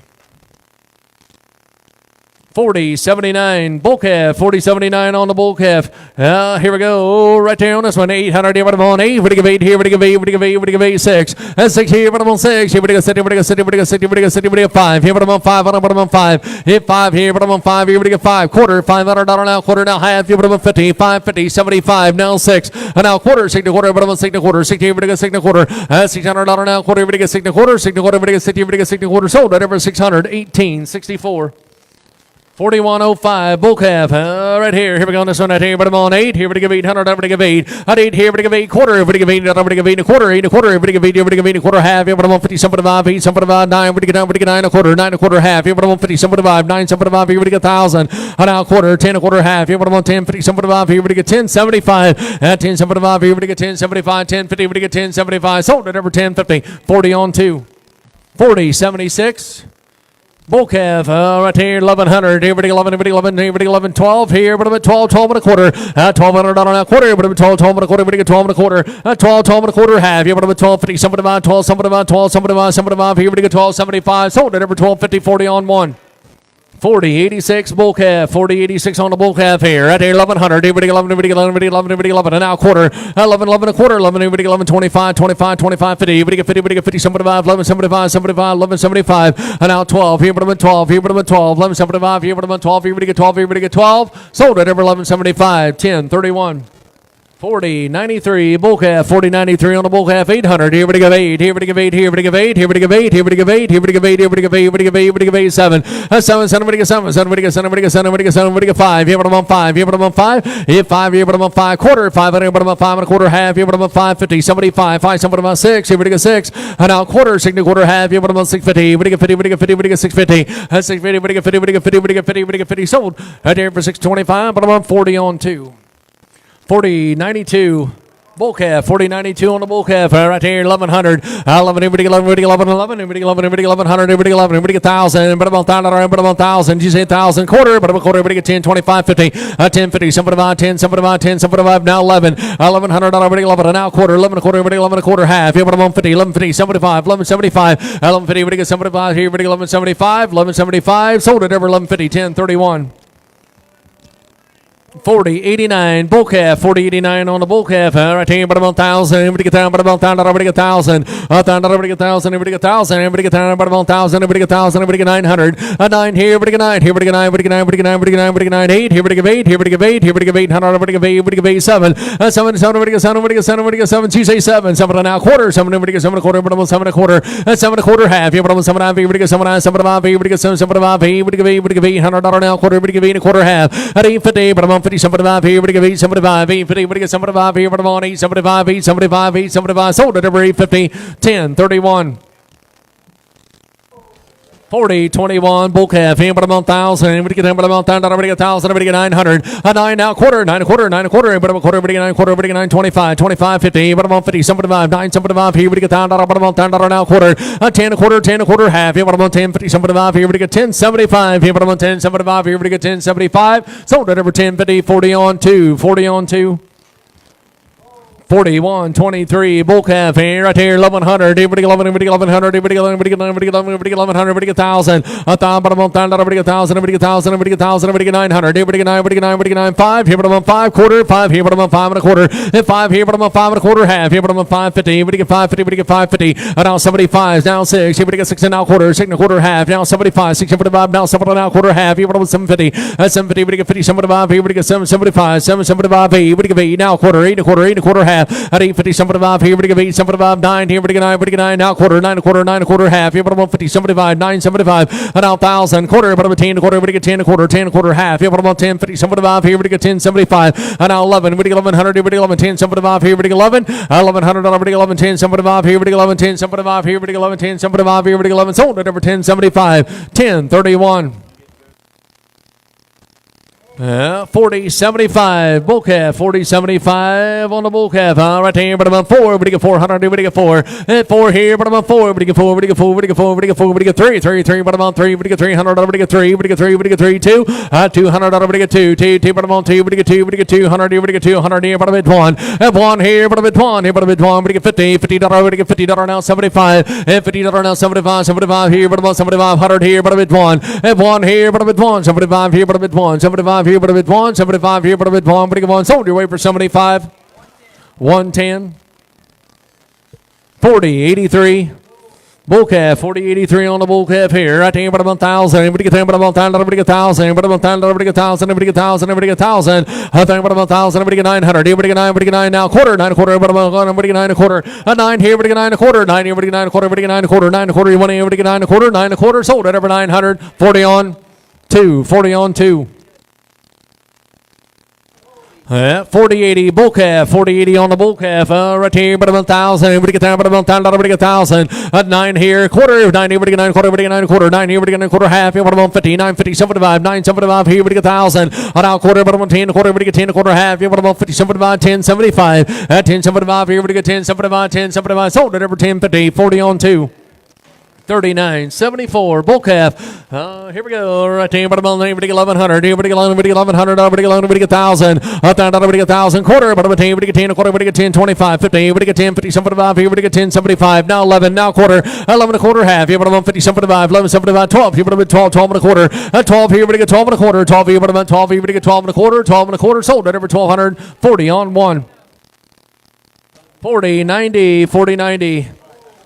4079 bull calf, 4079 on the bull calf. Here we go, right there on this one. 800 here, but I'm on 8. We give 8 here, we give 8, we give 8, we give 8, 6. That's 6 here, but I'm on 6. Here we go, 60, we go, 60, we go, 60, we go, 60, we go, 5. Here, but I'm on 5, but I'm on 5. Hit 5 here, but I'm on 5. Here we go, 5. Quarter, $500 now, quarter now, half. Here, but I'm on 50, 550, 75, now 6. And now quarter, 60 quarter, but I'm on 60 quarter, 60 here, we go, 60 quarter. $600 now, quarter, we go, 60 quarter, 60 quarter, we go, 60, we go, 60 quarter. Sold at over 600, 1864. 4105 bull calf, right here. Here we go on this one right here, but I'm on 8. Here we give 800. I'm going to give 8. At 8 here, we give 8 quarter. If we give 8, I'm going to give 8 a quarter. 8 a quarter. If we give 8, here we give 8 a quarter. Half. Here, but I'm on 50. 75. 8. 75. 9. We give 9. We give 9 a quarter. 9 a quarter. Half. Here, but I'm on 50. 75. 9. 75. Here we get 1,000. And now quarter. 10 a quarter. Half. Here, but I'm on 10. 50. 75. Here we get 10. 75. At 10. 75. Here we get 10. 75. 10. 50. We get 10. 75. Sold at over 10. 50. 40 on 2. 40. 76. Bull calf, right here, 1,100. Here we get 11, here we get 11, here we get 11, 12. Here, but I'm at 12, 12 and a quarter. $1,200 now quarter. But I'm at 12, 12 and a quarter. We get 12 and a quarter. 12, 12 and a quarter. Half. Here, but I'm at 12, 50, 75, 12, 75, 12, 75, 75. Here we get 12, 75. Sold at over 12, 50, 40 on 1. 4086 bull calf, 4086 on the bull calf here. Right here, 1,100. Here we get 11, here we get 11, here we get 11, here we get 11. And now quarter. 11, 11 a quarter. 11, here we get 11, 25, 25, 25, 50. Here we get 50, we get 50, 75, 11, 75, 75, 11, 75. And now 12. Here we get 12, here we get 12, 11, 75. Here we get 12, here we get 12, here we get 12. Sold at over 1175, 10, 31. 4093 bull calf, 4093 on the bull calf, 800. Here we give 8. Here we give 8. Here we give 8. Here we give 8. Here we give 8. Here we give 8. Here we give 8. Here we give 8. Here we give 8. 7. 7. 7. We get 7. 7. We get 7. We get 7. We get 7. We get 5. Here we get 5. Here we get 5. Here 5. Here we get 5. Quarter. 5. Here we get 5 and a quarter. Half. Here we get 5. 50. 75. 5. 7. About 6. Here we get 6. And now quarter. 6 quarter. Half. Here we get 650. We get 50. We get 50. We get 650. 650. We get 50. We get 50. We get 50. We get 50. Sold. Right there for 625. But I'm on 40 on 2. 4092. Bull calf, 4092 on the bull calf, right here, 1,100. 11, everybody 11, everybody 11, 11, everybody 11, everybody 1,100, everybody 11, everybody 1,000, but about $1,000, but about 1,000. Did you say 1,000? Quarter, but about quarter, everybody get 10, 25, 50, 10, 50, somebody about 10, somebody about 10, somebody about now 11, 1,100, everybody 11, and now quarter, 11 a quarter, everybody 11 a quarter, half, here, but about 50, 11, 50, 75, 11, 75, 11, 50, everybody get 75, here, everybody 11, 75, 11, 75, sold it over 11, 50, 10, 31. 40.89 bull calf, 40.89 on the bull calf. Right here, but about 1,000. Everybody get down, but about 1,000. Everybody get 1,000. Everybody get 1,000. Everybody get 1,000. Everybody get down, but about 1,000. Everybody get 1,000. Everybody get 900. A 9 here. Everybody get 9. Here, everybody get 9. Everybody get 9. Everybody get 9. Everybody get 9. Everybody get 9. 8. Here, everybody get 8. Here, everybody get 8. Here, everybody get 8. 100. Everybody get 8. Everybody get 8. 7. 7. 7. Everybody get 7. Everybody get 7. Everybody get 7. She say 7. 7 and a quarter. 7. Everybody get 7 and a quarter. Everybody 7 and a quarter. 7 and a quarter half. Here, everybody 7 and a half. Everybody get 7 and a half. 7 and a half. Everybody get 7. 7 and a half. Everybody get 8. Everybody get 8. $100 now quarter. Everybody get 8 and a quarter half. At 8.50. But I'm on 50. 7 and a half. Everybody get 8. 75, 850, everybody get 75 here, but I'm on 875, 875, 875, sold it over 850, 10, 31. 40, 21, bull calf, here, but I'm on 1,000, everybody get 10, but I'm on 1,000, everybody get 1,000, everybody get 900, a 9 now, quarter, 9 a quarter, 9 a quarter, everybody get a quarter, everybody get 9 quarter, everybody get 9, 25, 25, 50, but I'm on 50, 75, 9, 75, here, everybody get $1,000, but I'm on $1,000 now, quarter, a 10 a quarter, 10 a quarter, half, here, but I'm on 10, 50, 75, here, everybody get 10, 75, here, but I'm on 10, 75, here, everybody get 10, 75, sold it over 10, 50, 40 on 2, 40 on 2. 41, 23, bull calf here, right here, 1,100, everybody 11, everybody 1,100, everybody 11, everybody 11, everybody 11, everybody 1,100, everybody get 1,000, 1,000, but I'm on 1,000, everybody get 1,000, everybody get 1,000, everybody get 1,000, everybody get 900, everybody get 9, everybody get 9, everybody get 9, 5, here, but I'm on 5 quarter, 5 here, but I'm on 5 and a quarter, and 5 here, but I'm on 5 and a quarter, half, here, but I'm on 550, everybody get 550, everybody get 550, now 75, now 6, everybody get 6 and now quarter, 6 and a quarter, half, now 75, 6 and 5, now 7 and now quarter, half, here, but I'm on 750, 750, everybody get 50, 75, everybody get 775, 775, everybody get 8, now quarter, 8 and a quarter, 8 and a quarter, half, at 850, 75, here, everybody get 8, 75, 9, here, everybody get 9, everybody get 9, now quarter, 9 a quarter, 9 a quarter, half, here, but I'm on 50, 75, 9, 75, now 1,000, quarter, but I'm on 10 a quarter, everybody get 10 a quarter, 10 a quarter, half, here, but I'm on 10, 50, 75, here, everybody get 10, 75, now 11, everybody get 1,100, everybody 11, 10, 75, here, everybody get 11, 1,100, everybody 11, 10, 75, here, everybody 11, 10, 75, here, everybody 11, 10, 75, here, everybody 11, sold it over 10, 75, 10, 31. 40, 75, bull calf, 40, 75 on the bull calf, right here, but I'm on 4, everybody get 400, everybody get 4, and 4 here, but I'm on 4, everybody get 4, everybody get 4, everybody get 4, everybody get 4, everybody get 3, 3, 3, but I'm on 3, everybody get 300, everybody get 3, everybody get 3, everybody get 3, 2, 200, everybody get 2, 2, but I'm on 2, everybody get 2, everybody get 200, everybody get 200 here, but I'm at 1, and 1 here, but I'm at 1, here, but I'm at 1, everybody get 50, $50, everybody get $50 now, 75, and $50 now, 75, 75 here, but I'm on 75, 100 here, but I'm at 1, and 1 here, but I'm at 1, 75 here, but I'm at 1, 75 here, but I'm at 1, 75 here, but I'm at 1, but I'm 1, sold your way for 75, 110, 40, 83, bull calf, 40, 83 on the bull calf here, right here, but I'm on 1,000, everybody get 10, but I'm on 1,000, everybody get 1,000, everybody on 1,000, everybody get 1,000, everybody get 1,000, everybody get 1,000, I think, but I'm on 1,000, everybody get 900, everybody get 9, everybody get 9 now, quarter, 9 a quarter, everybody on, everybody get 9 a quarter, a 9 here, everybody get 9 a quarter, 9 here, everybody get 9 a quarter, everybody get 9 a quarter, 9 a quarter, you want to, everybody get 9 a quarter, 9 a quarter, sold it over 900, 40 on 2, 40 on 2. 40, 80, bull calf, 40, 80 on the bull calf, right here, but I'm 1,000, everybody get down, but I'm 1,000, everybody get 1,000, 9 here, quarter, 9, everybody get 9 quarter, everybody get 9 quarter, 9 here, everybody get 9 quarter, half, here, but I'm on 50, 9, 50, 75, 9, 75, here, everybody get 1,000, now quarter, but I'm on 10, quarter, everybody get 10, quarter, half, here, but I'm on 50, 75, 10, 75, 10, 75, here, everybody get 10, 75, 10, 75, sold it over 10, 50, 40 on 2. 39, 74, bull calf. Here we go. Right here, but I'm on everybody get 1,100. Everybody get 11, everybody get 1,100. Everybody get 11, everybody get 1,000. Everybody get 1,000. Quarter, but I'm on 10, everybody get 10, a quarter, everybody get 10, 25, 50. Everybody get 10, 50, 75. Everybody get 10, 75. Now 11, now quarter. 11 and a quarter, half. Here, but I'm on 50, 75. 11, 75, 12. Here, but I'm at 12, 12 and a quarter. 12 here, everybody get 12 and a quarter. 12 here, but I'm at 12. Everybody get 12 and a quarter. 12 and a quarter. Sold it over 1,200. 40 on 1. 40, 90, 40, 90.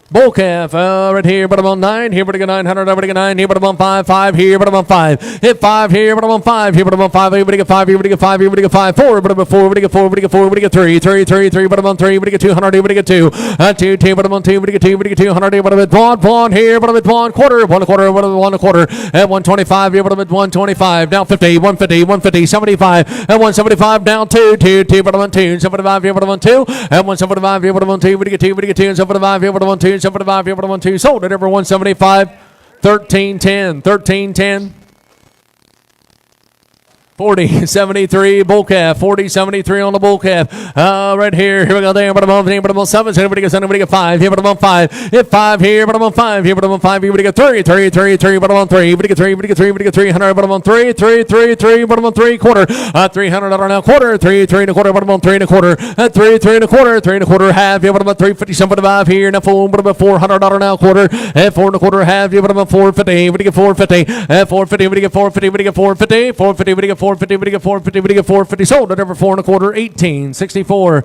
Bull calf, right here, but I'm on 9. Here, but I get 900. Everybody get 9. Here, but I'm on 5. 5 here, but I'm on 5. Hit 5 here, but I'm on 5. Here, but I'm on 5. Everybody get 5. Everybody get 5. Everybody get 5. 4, but I'm at 4. Everybody get 4. Everybody get 4. Everybody get 3. 3, 3, 3, but I'm on 3. Everybody get 200. Everybody get 2. 2, 2, but I'm on 2. Everybody get 2. Everybody get 200. Here, but I'm at 1. 1 here, but I'm at 1. Quarter, 1 a quarter, 1 a quarter. At 125 here, but I'm at 125. Down 50, 150, 150, 75. At 175, down 2, 2, 2, but I'm on 2. 75 here, but I'm on 2. At 175 here, but I'm on 2. Everybody get 2. Everybody get 2. 75 here, but I'm on 2. 75 here, but I'm on 2, sold it over 175, 1310, 1310. 40, 73, bull calf, 40, 73 on the bull calf. Right here, here we go there, but I'm on 10, but I'm on 7, everybody get 5, here, but I'm on 5, hit 5 here, but I'm on 5, here, but I'm on 5, everybody get 3, 3, 3, 3, but I'm on 3, everybody get 3, everybody get 3, everybody get 300, but I'm on 3, 3, 3, 3, but I'm on 3 quarter, $300 now quarter, 3, 3 and a quarter, but I'm on 3 and a quarter, 3, 3 and a quarter, 3 and a quarter, half, yeah, but I'm on 350, 75 here, now 4, but I'm at $400 now quarter, 4 and a quarter, half, yeah, but I'm on 450, everybody get 450, 450, everybody get 450, everybody get 450, 450, everybody get 450, 450, we get 450, we get 450. Sold at over 4 1/4, 1864.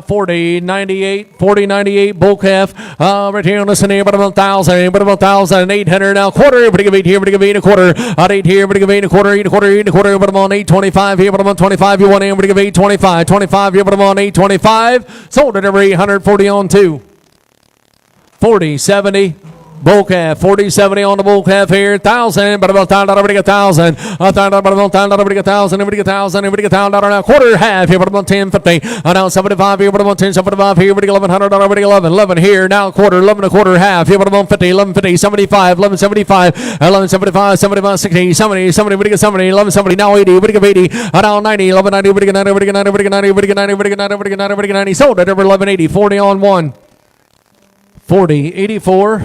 40 98, 40 98. Bull calf. Right here on this here, but about 1,000, but about 1,800 now. Quarter, everybody give 8 here, everybody give 8 1/4. At 8 here, everybody give 8 1/4, 8 1/4, 8 1/4. But I'm on 825 here, but I'm on 25. You want in, everybody give 825, 25 here, but I'm on 825. Sold at over 840 on 2. 40 70. Bull calf, 40-70 on the bull calf here, 1,000, but about $1,000, everybody get 1,000, $1,000, but about $1,000, everybody get 1,000, everybody get 1,000, everybody get $1,000 now, quarter, half here, but about 10.50, now 75 here, but about 10.75 here, everybody get $1,100, everybody get 11 here, now quarter, 11 1/4, half here, but about 50, 11.50, 75, 11.75, 11.75, 75, 60, 70, 70, everybody get 70, 11.70, now 80, everybody get 80, now 90, 11.90, everybody get 90, everybody get 90, everybody get 90, everybody get 90, everybody get 90, everybody get 90, everybody get 90, sold at over 11.80, 40 on 1, 40, 84.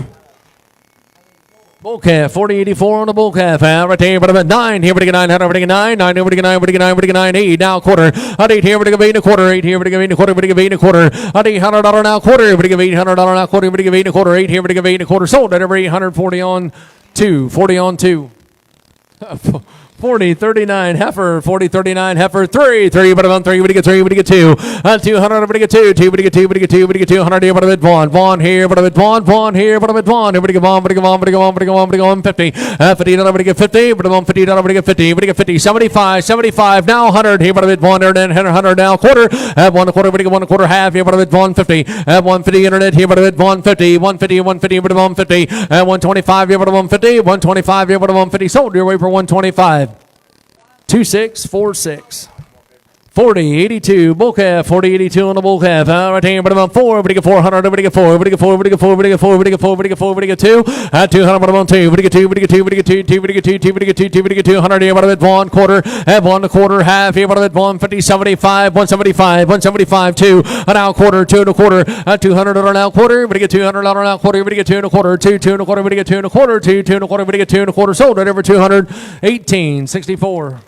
Bull calf, 40-84 on the bull calf. Right there, but about 9 here, but get 900, but get 9, 9, but get 9, but get 9, but get 9, 8 now quarter. At 8 here, but get 8 1/4, 8 here, but get 8 1/4, but get 8 1/4. At $800 now quarter, but get $800 now quarter, but get 8 1/4, 8 here, but get 8 1/4. Sold at every 840 on 2, 40 on 2. 40, 39, heifer, 40, 39, heifer, 3, but about 3, but get 3, but get 2, 200, but get 2, 2, but get 2, but get 2, but get 200 here, but a bit Vaughn here, but a bit Vaughn here, but a bit Vaughn, here, but get Vaughn, but get 50, 50, but get 50, but about 50, but get 50, but get 50, 75, now 100 here, but a bit Vaughn there, then 100 now, quarter, have 1 1/4, but get 1 1/4, half here, but a bit Vaughn 50, have 150 internet here, but a bit Vaughn 50, 150, but 150, 125 here, but 150, 125 here, but 150, sold your way for 125. 2646. 40-82, bull calf, 40-82 on the bull calf. Right here, but about 4, but get 400, but get 4, but get 4, but get 4, but get 4, but get 4, but get 4, but get 2, 200, but about 2, but get 2, but get 2, but get 2, 2, but get 2, 2, but get 2, 2, but get 200 here, but a bit 1 1/4, have 1 1/4, half here, but a bit 150, 75, 175, 2, now quarter, 2 1/4, 200 now quarter, but get 200 now quarter, but get 2 1/4, 2, 2 1/4, but get 2 1/4, 2, 2 1/4, but get 2 1/4, sold at over 200, 1864.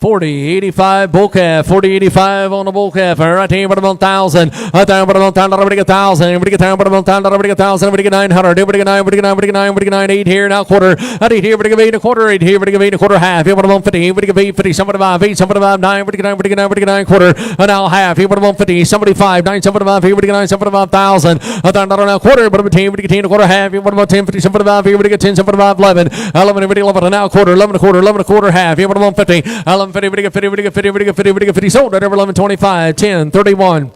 40-85 bull calf, 40-85 on the bull calf. Right here, but about 1,000. But about 1,000, everybody get 1,000. Everybody get 1,000, but about 1,000, everybody get 1,000. Everybody get 900. Everybody get 9, everybody get 9, everybody get 9, everybody get 9, 8 here, now quarter. At 8 here, everybody get 8 1/4, 8 here, everybody get 8 1/4, half. Here, but about 50. Everybody get 8, 50, 75, 8, 75, 9, everybody get 9, everybody get 9, everybody get 9 quarter. And now half. Here, but about 50, 75, 9, 75, here, everybody get 9, 75, 1,000. Now quarter, but about 10, everybody get 10 1/4, half. Here, but about 10, 50, 75, here, everybody get 10, 75, 11. 11, everybody 11, and now quarter, 11 1/4, 11 1/4, half. Here, but about 50, 11, 50, everybody get 50, everybody get 50, everybody get 50, everybody get 50, sold at over 1125, 10, 31.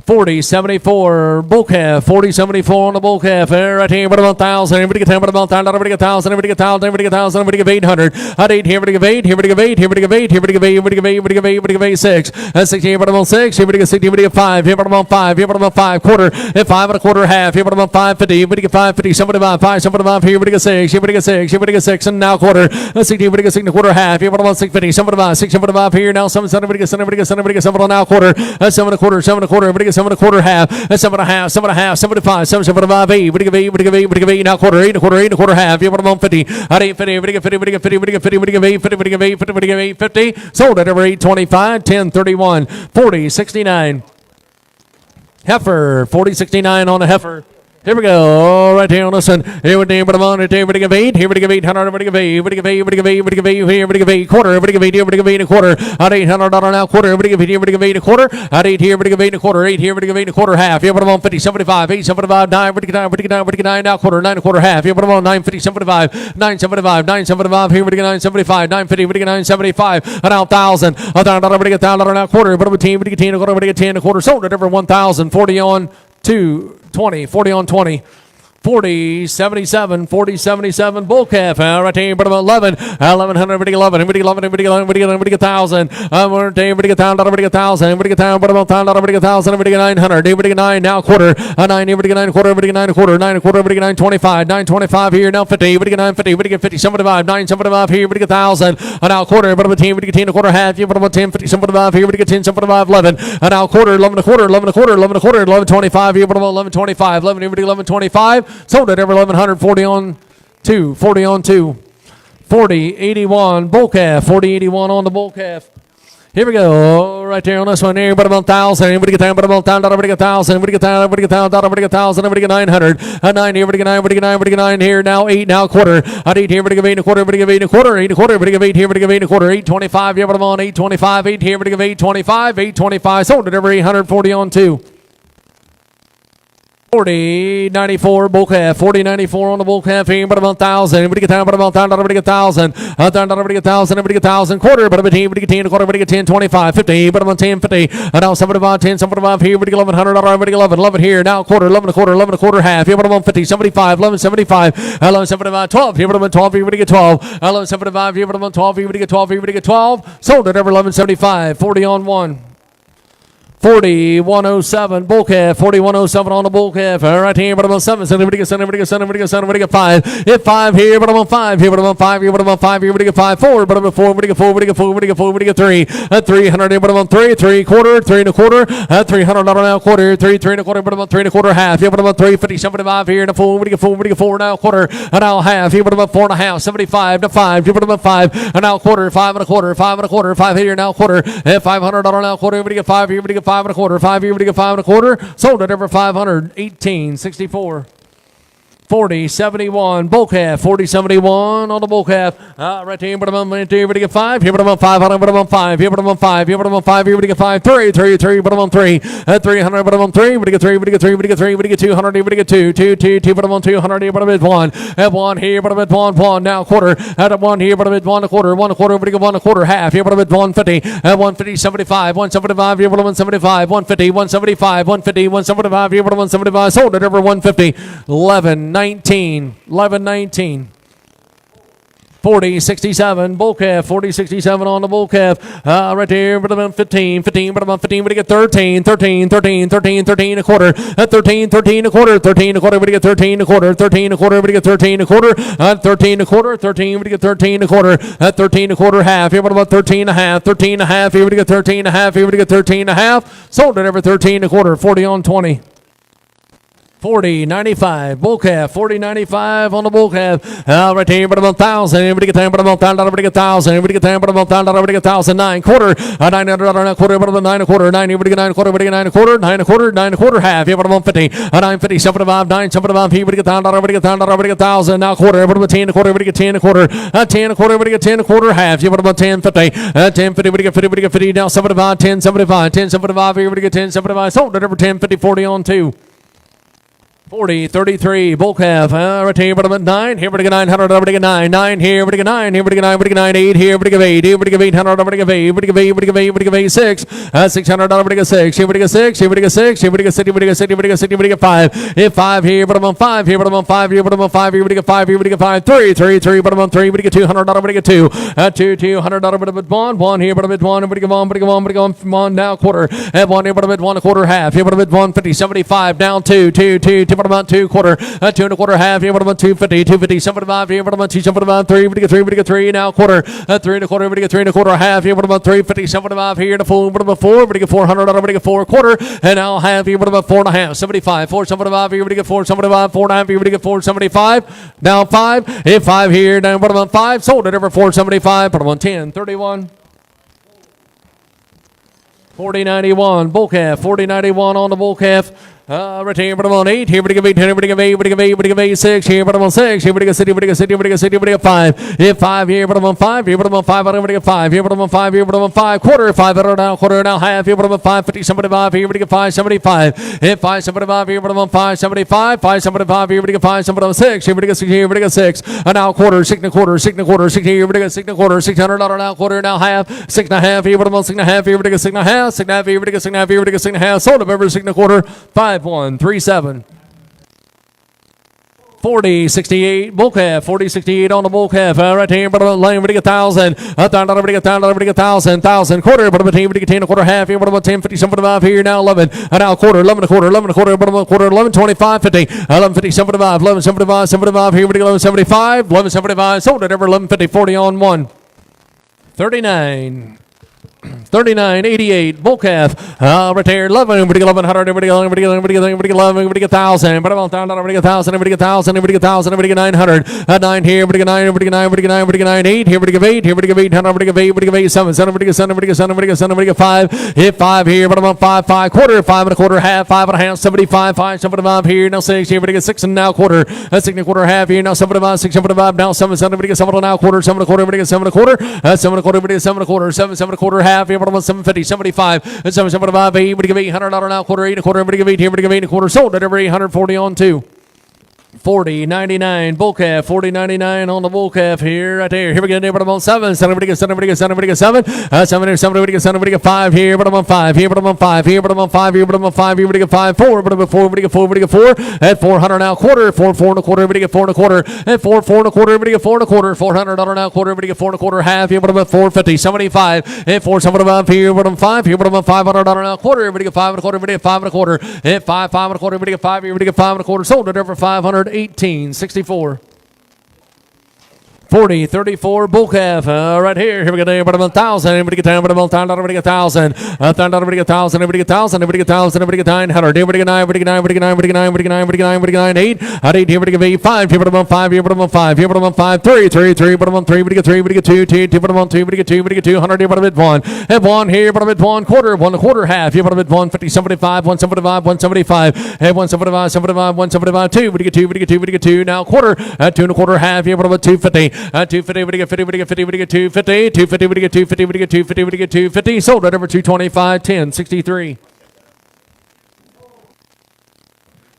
40-74 bull calf, 40-74 on the bull calf. Right here, but about 1,000. Everybody get 10, but about 1,000. Everybody get 1,000. Everybody get 1,000. Everybody get 1,000. Everybody get 800. At 8 here, everybody get 8. Here, everybody get 8. Here, everybody get 8. Here, everybody get 8. Everybody get 8. Everybody get 8. Everybody get 8. 6. At 6 here, but about 6. Here, everybody get 60. Everybody get 5. Here, but about 5. Here, but about 5. Quarter. At 5 1/4, half. Here, but about 550. Everybody get 550. 75. 5. 75. Here, everybody get 6. Here, everybody get 6. Here, everybody get 6. And now quarter. At 60. Everybody get 6 1/4, half. Here, but about 650. 75. 6. 75. Here, now 7. Everybody get 7. Everybody get 7. Everybody get 7 now quarter. At 7 1/4. 7 1/4. Everybody get 7 1/4, half. At 7 1/2, 7 1/2, 75, 775, 8, everybody get 8, everybody get 8, everybody get 8, now quarter, 8 1/4, 8 1/4, half. You have about 50. At 850, everybody get 50, everybody get 50, everybody get 50, everybody get 8, 50, everybody get 8, 50, everybody get 8, 50. Sold at over 825, 1031, 4069. Heifer, 4069 on a heifer. Here we go. Right here, listen. Here we go. Everybody give 8. Here we give 800. Everybody give 8. Everybody give 8. Everybody give 8. Everybody give 8. Here, everybody give 8 quarter. Everybody give 8. Everybody give 8 1/4. At $800 now quarter. Everybody give 8. Everybody give 8 1/4. At 8 here, everybody give 8 1/4. 8 here, everybody give 8 1/4, half. Here, but about 50, 75, 8, 75, 9. Everybody get 9. Everybody get 9. Everybody get 9 now quarter. 9 1/4, half. Here, but about 9, 50, 75, 9, 75, 9, 75. Here, everybody get 9, 75, 9, 50. Everybody get 9, 75. And now 1,000. Everybody get 1,000 now quarter. But about 10, everybody get 10 1/4. Everybody get 10 1/4. Sold at over 1,000. 40 on 2, 20. 40 on 20. 40-77, 40-77 bull calf. Right here, but about 11, 1100, everybody 11, everybody 11, everybody 11, everybody get 1,000. Everybody get 1,000, everybody get 1,000, everybody get 1,000, but about 1,000, everybody get 1,000, everybody get 900, everybody get 9 now quarter, 9, everybody get 9 1/4, everybody get 9 1/4, 9 1/4, everybody get 925, 925 here now 50, everybody get 950, everybody get 50, 75, 9 75 here, everybody get 1,000, now quarter, but about 10, everybody get 10 1/4, half, you but about 10, 50, 75 here, everybody get 10, 75, 11, now quarter, 11 1/4, 11 1/4, 11 1/4, 1125 here, but about 1125, 11, everybody 1125, sold at every 1140 on 2, 40 on 2, 40-81 bull calf, 40-81 on the bull calf. Here we go. Right there on this one here. But about 1,000. Everybody get down. But about 1,000. Everybody get 1,000. Everybody get down. Everybody get down. Everybody get 1,000. Everybody get 900. 9 here. Everybody get 9. Everybody get 9. Everybody get 9 here. Now 8. Now quarter. At 8 here. Everybody give 8 and a quarter. Everybody give 8 and a quarter. 8 and a quarter. Everybody give 8 here. Everybody give 8 and a quarter. 8.25. Yeah, but I'm on 8.25. 8 here. Everybody give 8.25. 8.25. Sold it every 840 on 2. 40.94 bull calf. 40.94 on the bull calf here. But about 1,000. Everybody get down. But about 1,000. Everybody get 1,000. Everybody get 1,000. Everybody get 1,000. Quarter. But about 10. Everybody get 10. Quarter. Everybody get 10. 25. 50. But about 10. 50. Now 75. 10. 75 here. Everybody get 1,100. Everybody get 11. 11 here. Now quarter. 11 and a quarter. 11 and a quarter half. Here. But about 50. 75. 11.75. 11.75. 12. Here. But about 12. Everybody get 12. 11.75 here. But about 12. Everybody get 12. Everybody get 12. Sold it every 11.75. 40 on 1. 40.107 bull calf. 40.107 on the bull calf. All right here, but about 7. Everybody get 7. Everybody get 7. Everybody get 7. Everybody get 5. Hit 5 here, but about 5 here, but about 5 here, but about 5 here. Everybody get 5. 4, but about 4. Everybody get 4. Everybody get 4. Everybody get 4. Everybody get 3. At 300 here, but about 3. 3 quarter. 3 and a quarter. At $300 now quarter. 3. 3 and a quarter, but about 3 and a quarter half. Here, but about 3. 50. 75 here and a 4. Everybody get 4. Everybody get 4 now quarter. And now half. Here, but about 4 and a half. 75 to 5. Here, but about 5. And now quarter. 5 and a quarter. 5 and a quarter. 5 here now quarter. At $500 now quarter. Everybody get 5 here. Everybody get 5 and a quarter. 5 here. Everybody get 5 and a quarter. Sold it over 500. 18.64. 40.71 bull calf. 40.71 on the bull calf. Right here, but I'm going to everybody get 5. Here, but I'm on 500. But I'm on 5. Here, but I'm on 5. Here, but I'm on 5. Everybody get 5. 3. 3. 3. But I'm on 3. At 300. But I'm on 3. Everybody get 3. Everybody get 3. Everybody get 3. Everybody get 200. Everybody get 2. 2. 2. 2. But I'm on 200. Here, but I'm at 1. At 1 here, but I'm at 1. 1 now quarter. At 1 here, but I'm at 1 a quarter. 1 a quarter. Everybody get 1 a quarter half. Here, but I'm at 150. At 150. 75. 175 here, but I'm on 75. 150. 175. 150. 175 here, but I'm on 75. Sold it over 150. 11.19. 11.19. 40.67 bull calf. 40.67 on the bull calf. Right there, but about 15. 15, but about 15. We get 13. 13. 13. 13. 13 a quarter. At 13. 13 a quarter. 13 a quarter. We get 13 a quarter. 13 a quarter. We get 13 a quarter. At 13 a quarter. 13. We get 13 a quarter. At 13 a quarter half. Here, but about 13 a half. 13 a half. Here, we get 13 a half. Here, we get 13 a half. Sold it every 13 a quarter. 40 on 20. 40.95 bull calf. 40.95 on the bull calf. Right here, but about 1,000. Everybody get 10, but about 1,000. Everybody get 1,000. Everybody get 10, but about 1,000. Everybody get 1,000. 9 quarter. $900 quarter, but about 9 a quarter. 9. Everybody get 9 a quarter. Everybody get 9 a quarter. 9 a quarter. 9 a quarter half. Here, but about 50. 950. 75. 9. 75. Here, everybody get 1,000. Everybody get 1,000. Everybody get 1,000. Now quarter. Everybody get 10 a quarter. Everybody get 10 a quarter. 10 a quarter. Everybody get 10 a quarter half. Here, but about 1050. 1050. Everybody get 50. Everybody get 50. Now 75. 1075. 1075. Everybody get 1075. Sold it over 1050. 40 on 2. 40.33 bull calf. Right here, but I'm at 9. Here, everybody get 900. Everybody get 9. 9 here, everybody get 9. Here, everybody get 9. Everybody get 9. 8 here, everybody get 8. Here, everybody get 800. Everybody get 8. Everybody get 8. Everybody get 8. Everybody get 8. 6. 600. Everybody get 6. Everybody get 6. Everybody get 6. Everybody get 6. Everybody get 6. Everybody get 6. Everybody get 5. Hit 5 here, but I'm on 5. Here, but I'm on 5. Here, but I'm on 5. Here, everybody get 5. Here, everybody get 5. 3. 3. 3. But I'm on 3. Everybody get 200. Everybody get 2. 2. 200. Everybody get 1. 1 here, but I'm at 1. Everybody get 1. Everybody get 1. Everybody get 1 now quarter. At 1 here, but I'm at 1 a quarter half. Here, but I'm at 150. 75 down 2. 2. 2. 2. But I'm on 2 quarter. 2 and a quarter half here, but about 250, 250, 75 here, but about 275, 3, everybody get 3, everybody get 3, now quarter, 3 and a quarter, everybody get 3 and a quarter half here, but about 350, 75 here, and a full, but about 4, everybody get 400, everybody get 4 quarter, and now half here, but about 4 and a half, 75, 4, 75 here, everybody get 4, 75, 4 and a half here, everybody get 4, 75, now 5, hit 5 here, down, but about 5, sold it over 475, but about 10, 31. 40.91 bull calf. 40.91 on the bull calf. Right here, but I'm on 8. Here, but give 8. Here, but give 8. But give 8. But give 8. 6. Here, but I'm on 6. Here, but give 6. But give 6. But give 6. But give 5. Hit 5 here, but I'm on 5. Here, but I'm on 5. But I'm going to 5. Here, but I'm on 5. Here, but I'm on 5. Quarter. 5 now. Quarter now. Half. Here, but I'm on 5. 50. 75. Here, but give 5. 75. Hit 5. 75. Here, but I'm on 5. 75. 5. 75. Here, but give 5. 6. Here, but give 6. Here, but give 6. And now quarter. 6 and a quarter. 6 and a quarter. 6 here, but give 6 and a quarter. $600 now. Quarter now. Half. 6 and a half. Here, but I'm on 6 and a half. Here, but give 6 and a half. 6 and a half. Here, but give 6 and a half. Here, but give 6 and a half. Sold up every 6 and a quarter. 5-1-3-7. 40.68 bull calf. 40.68 on the bull calf. Right here, but I'm laying, everybody get 1,000. 1,000, everybody get 1,000, everybody get 1,000. 1,000 quarter, but I'm a team, everybody get 10 a quarter half here, but I'm 10, 50, 75 here, now 11. Now quarter, 11 a quarter, 11 a quarter, but I'm a quarter, 11, 25, 50, 11, 50, 75, 11, 75, 75 here, everybody get 11, 75, 11, 75, sold it over 11, 50, 40 on 1. 39. 39.88 bull calf. Right there, 1100. Everybody 11, everybody 1,000. Everybody 1,000, everybody 1,000, everybody 1,000, everybody 1,000, everybody 900. 9 here, everybody 9, everybody 9, everybody 9, everybody 9, 8. Here, everybody 8, here, everybody 800, everybody 8, everybody 7, 7, everybody 7, everybody 7, everybody 7, everybody 5. Hit 5 here, everybody 5, 5 quarter, 5 and a quarter, half, 5 and a half, 75, 5, 75 here, now 6 here, everybody 6 and now quarter, 6 and a quarter, half here, now 75, 6, 75, now 7, 7, everybody 7 and now quarter, 7 and a quarter, everybody 7 and a quarter, 7 and a quarter, everybody 7 and a quarter, 7, 7 and a quarter, half here, everybody 750, 75, 7, 75, 8, everybody give 800 now quarter, 8 and a quarter, everybody give 8 here, everybody give 8 and a quarter, sold at every 140 on 2. 40.99 bull calf, 40.99 on the bull calf here, right there. Here we go. Everybody on 7, 7, everybody get 7, everybody get 7, everybody get 7, 7 here, 7, everybody get 7, everybody get 5 here, everybody on 5 here, everybody on 5 here, everybody on 5 here, everybody on 5 here, everybody get 5, 4, everybody get 4, everybody get 4, everybody get 4, at 400 now quarter, 4, 4 and a quarter, everybody get 4 and a quarter, at 4, 4 and a quarter, everybody get 4 and a quarter, $400 now quarter, everybody get 4 and a quarter, half here, everybody get 450, 75, at 4, 75 here, everybody on 5 here, everybody on $500 now quarter, everybody get 5 and a quarter, everybody get 5 and a quarter, at 5, 5 and a quarter, everybody get 5 here, everybody get 5 and a quarter, sold it over 518. 64. 40, 34 bull calf, right here. Here we go. Everybody 1,000. Everybody get 10. Everybody 1,000. Everybody get 1,000. 1,000. Everybody get 1,000. Everybody get 1,000. Everybody get 1,000. Everybody get 900. Everybody get 9. Everybody get 9. Everybody get 9. Everybody get 9. Everybody get 9. Everybody get 9. Everybody get 9. Everybody get 9. 8. At 8. Everybody get 8. 5. Everybody 5. Everybody 5. Everybody 5. 3. 3. Everybody 3. Everybody get 3. Everybody get 2. 2. Everybody 2. Everybody get 2. Everybody get 200. Everybody bid 1. Have 1 here. Everybody bid 1 quarter. 1 quarter half. Everybody bid 150. 75. 175. 175. Have 175. 75. 175. 2. Everybody get 2. Everybody get 2. Everybody get 2. Now quarter. At 2 and a quarter half. Everybody 250. 250. Everybody get 50. Everybody get 50. Everybody get 250, 250, we get 250, we get 250, we get 250, sold at over 225, 10, 63.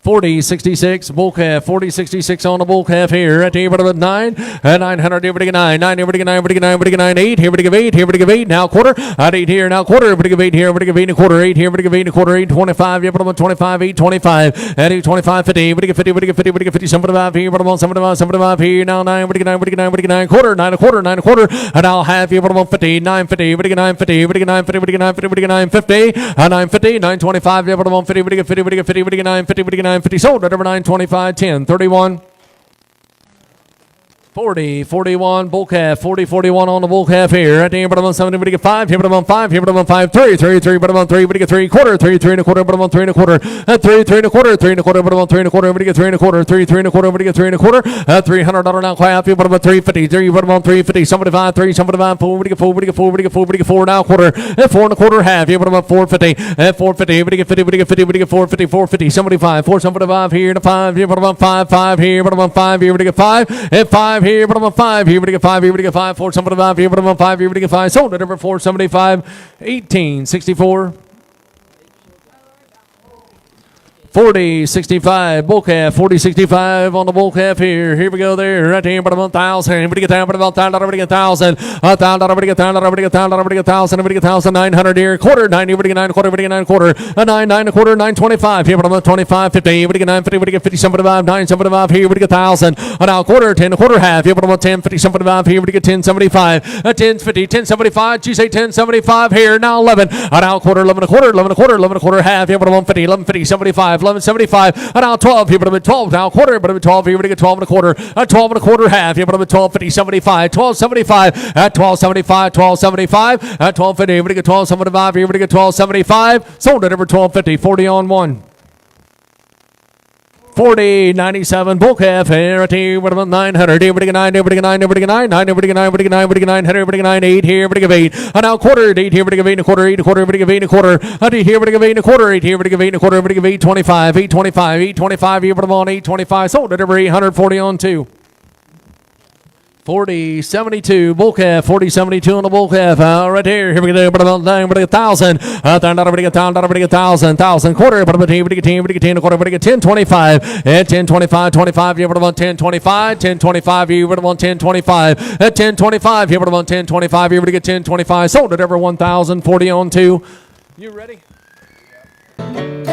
40, 66, bull calf, 40, 66 on the bull calf here. At the everybody with 9, at 900, everybody get 9, 9, everybody get 9, everybody get 9, everybody get 9, 8, everybody give 8, everybody give 8, now quarter, at 8 here, now quarter, everybody give 8 here, everybody give 8 and a quarter, 8 here, everybody give 8 and a quarter, 8, 25, everybody with 25, 8, 25, at 8, 25, 50, everybody get 50, everybody get 50, everybody get 50, 75 here, everybody on 75, 75 here, now 9, everybody get 9, everybody get 9, everybody get 9, quarter, 9 a quarter, 9 a quarter, and I'll have you, everybody on 50, 950, everybody get 950, everybody get 950, everybody get 950, everybody get 950, 950, 925, everybody on 50, everybody get 50, everybody get 50, everybody get 950, everybody get 950, sold at over 925, 10, 31. 40, 41, bull calf, 40, 41 on the bull calf here. At the end, but 7, everybody get 5, here, but 5, here, but 5, 3, 3, 3, but 3, everybody get 3, quarter, 3, 3 and a quarter, but 3 and a quarter, 3, 3 and a quarter, 3 and a quarter, but 3 and a quarter, everybody get 3 and a quarter, 3, 3 and a quarter, everybody get 3 and a quarter, $300 now calf, here, but 350, 3, but 350, 75, 3, 75, 4, everybody get 4, everybody get 4, everybody get 4, everybody get 4 now quarter, 4 and a quarter, half, here, but 450, 450, everybody get 50, everybody get 50, everybody get 450, 450, 75, 475 here to 5, here, but 5, 5 here, but 5 here, everybody get 5, 5 here, but 5. Here, everybody get 5, everybody get 5, 475, here, everybody 5, everybody get 5, sold at over 475, 18, 64. 40, 65, bull calf, 40, 65 on the bull calf here. Here we go there. Right here, but 1,000. Everybody get down, but 1,000, everybody get 1,000. 1,000, everybody get 1,000, everybody get 1,000, everybody get 1,000, everybody get 1,000, 900 here. Quarter, 9, everybody get 9, quarter, everybody get 9, quarter. 9, 9, a quarter, 925. Here, but 25, 50. Everybody get 9, 50, everybody get 50, 75, 9, 75. Here, everybody get 1,000. Now quarter, 10, a quarter, half. Here, but 10, 50, 75. Here, everybody get 10, 75. 10, 50, 10, 75. You say 10, 75 here. Now 11. Now quarter, 11 a quarter, 11 a quarter, 11 a quarter, half. Here, but 150, 11, 50, 75, 11, 75. Now 12, here, but 12, now quarter, but 12, here, we get 12 and a quarter, 12 and a quarter, half, here, but 12, 50, 75, 12, 75, at 12, 75, 12, 75, at 12, 50, here, we get 12, 75, here, we get 12, 75, sold at over 12, 50, 40 on 1. 40, 97, bull calf, here at here, what about 900, everybody get 9, everybody get 9, everybody get 9, 9, everybody get 9, everybody get 9, everybody get 900, everybody get 9, 8, here, everybody get 8, and now quarter, 8, here, everybody get 8 and a quarter, 8 and a quarter, everybody get 8 and a quarter, and here, everybody get 8 and a quarter, 8, here, everybody get 8 and a quarter, everybody get 825, 825, 825, here, but I'm on 825, sold at over 840 on 2. 40, 72, bull calf, 40, 72 on the bull calf, right here, here we go, but about 9, but 1,000, everybody get 1,000, everybody get 1,000, 1,000, quarter, but everybody get 10, everybody get 10, a quarter, everybody get 10, 25, and 10, 25, 25, here, but about 10, 25, 10, 25, here, but about 10, 25, at 10, 25, here, but about 10, 25, here, everybody get 10, 25, sold at over 1,040 on 2. You ready? Yeah.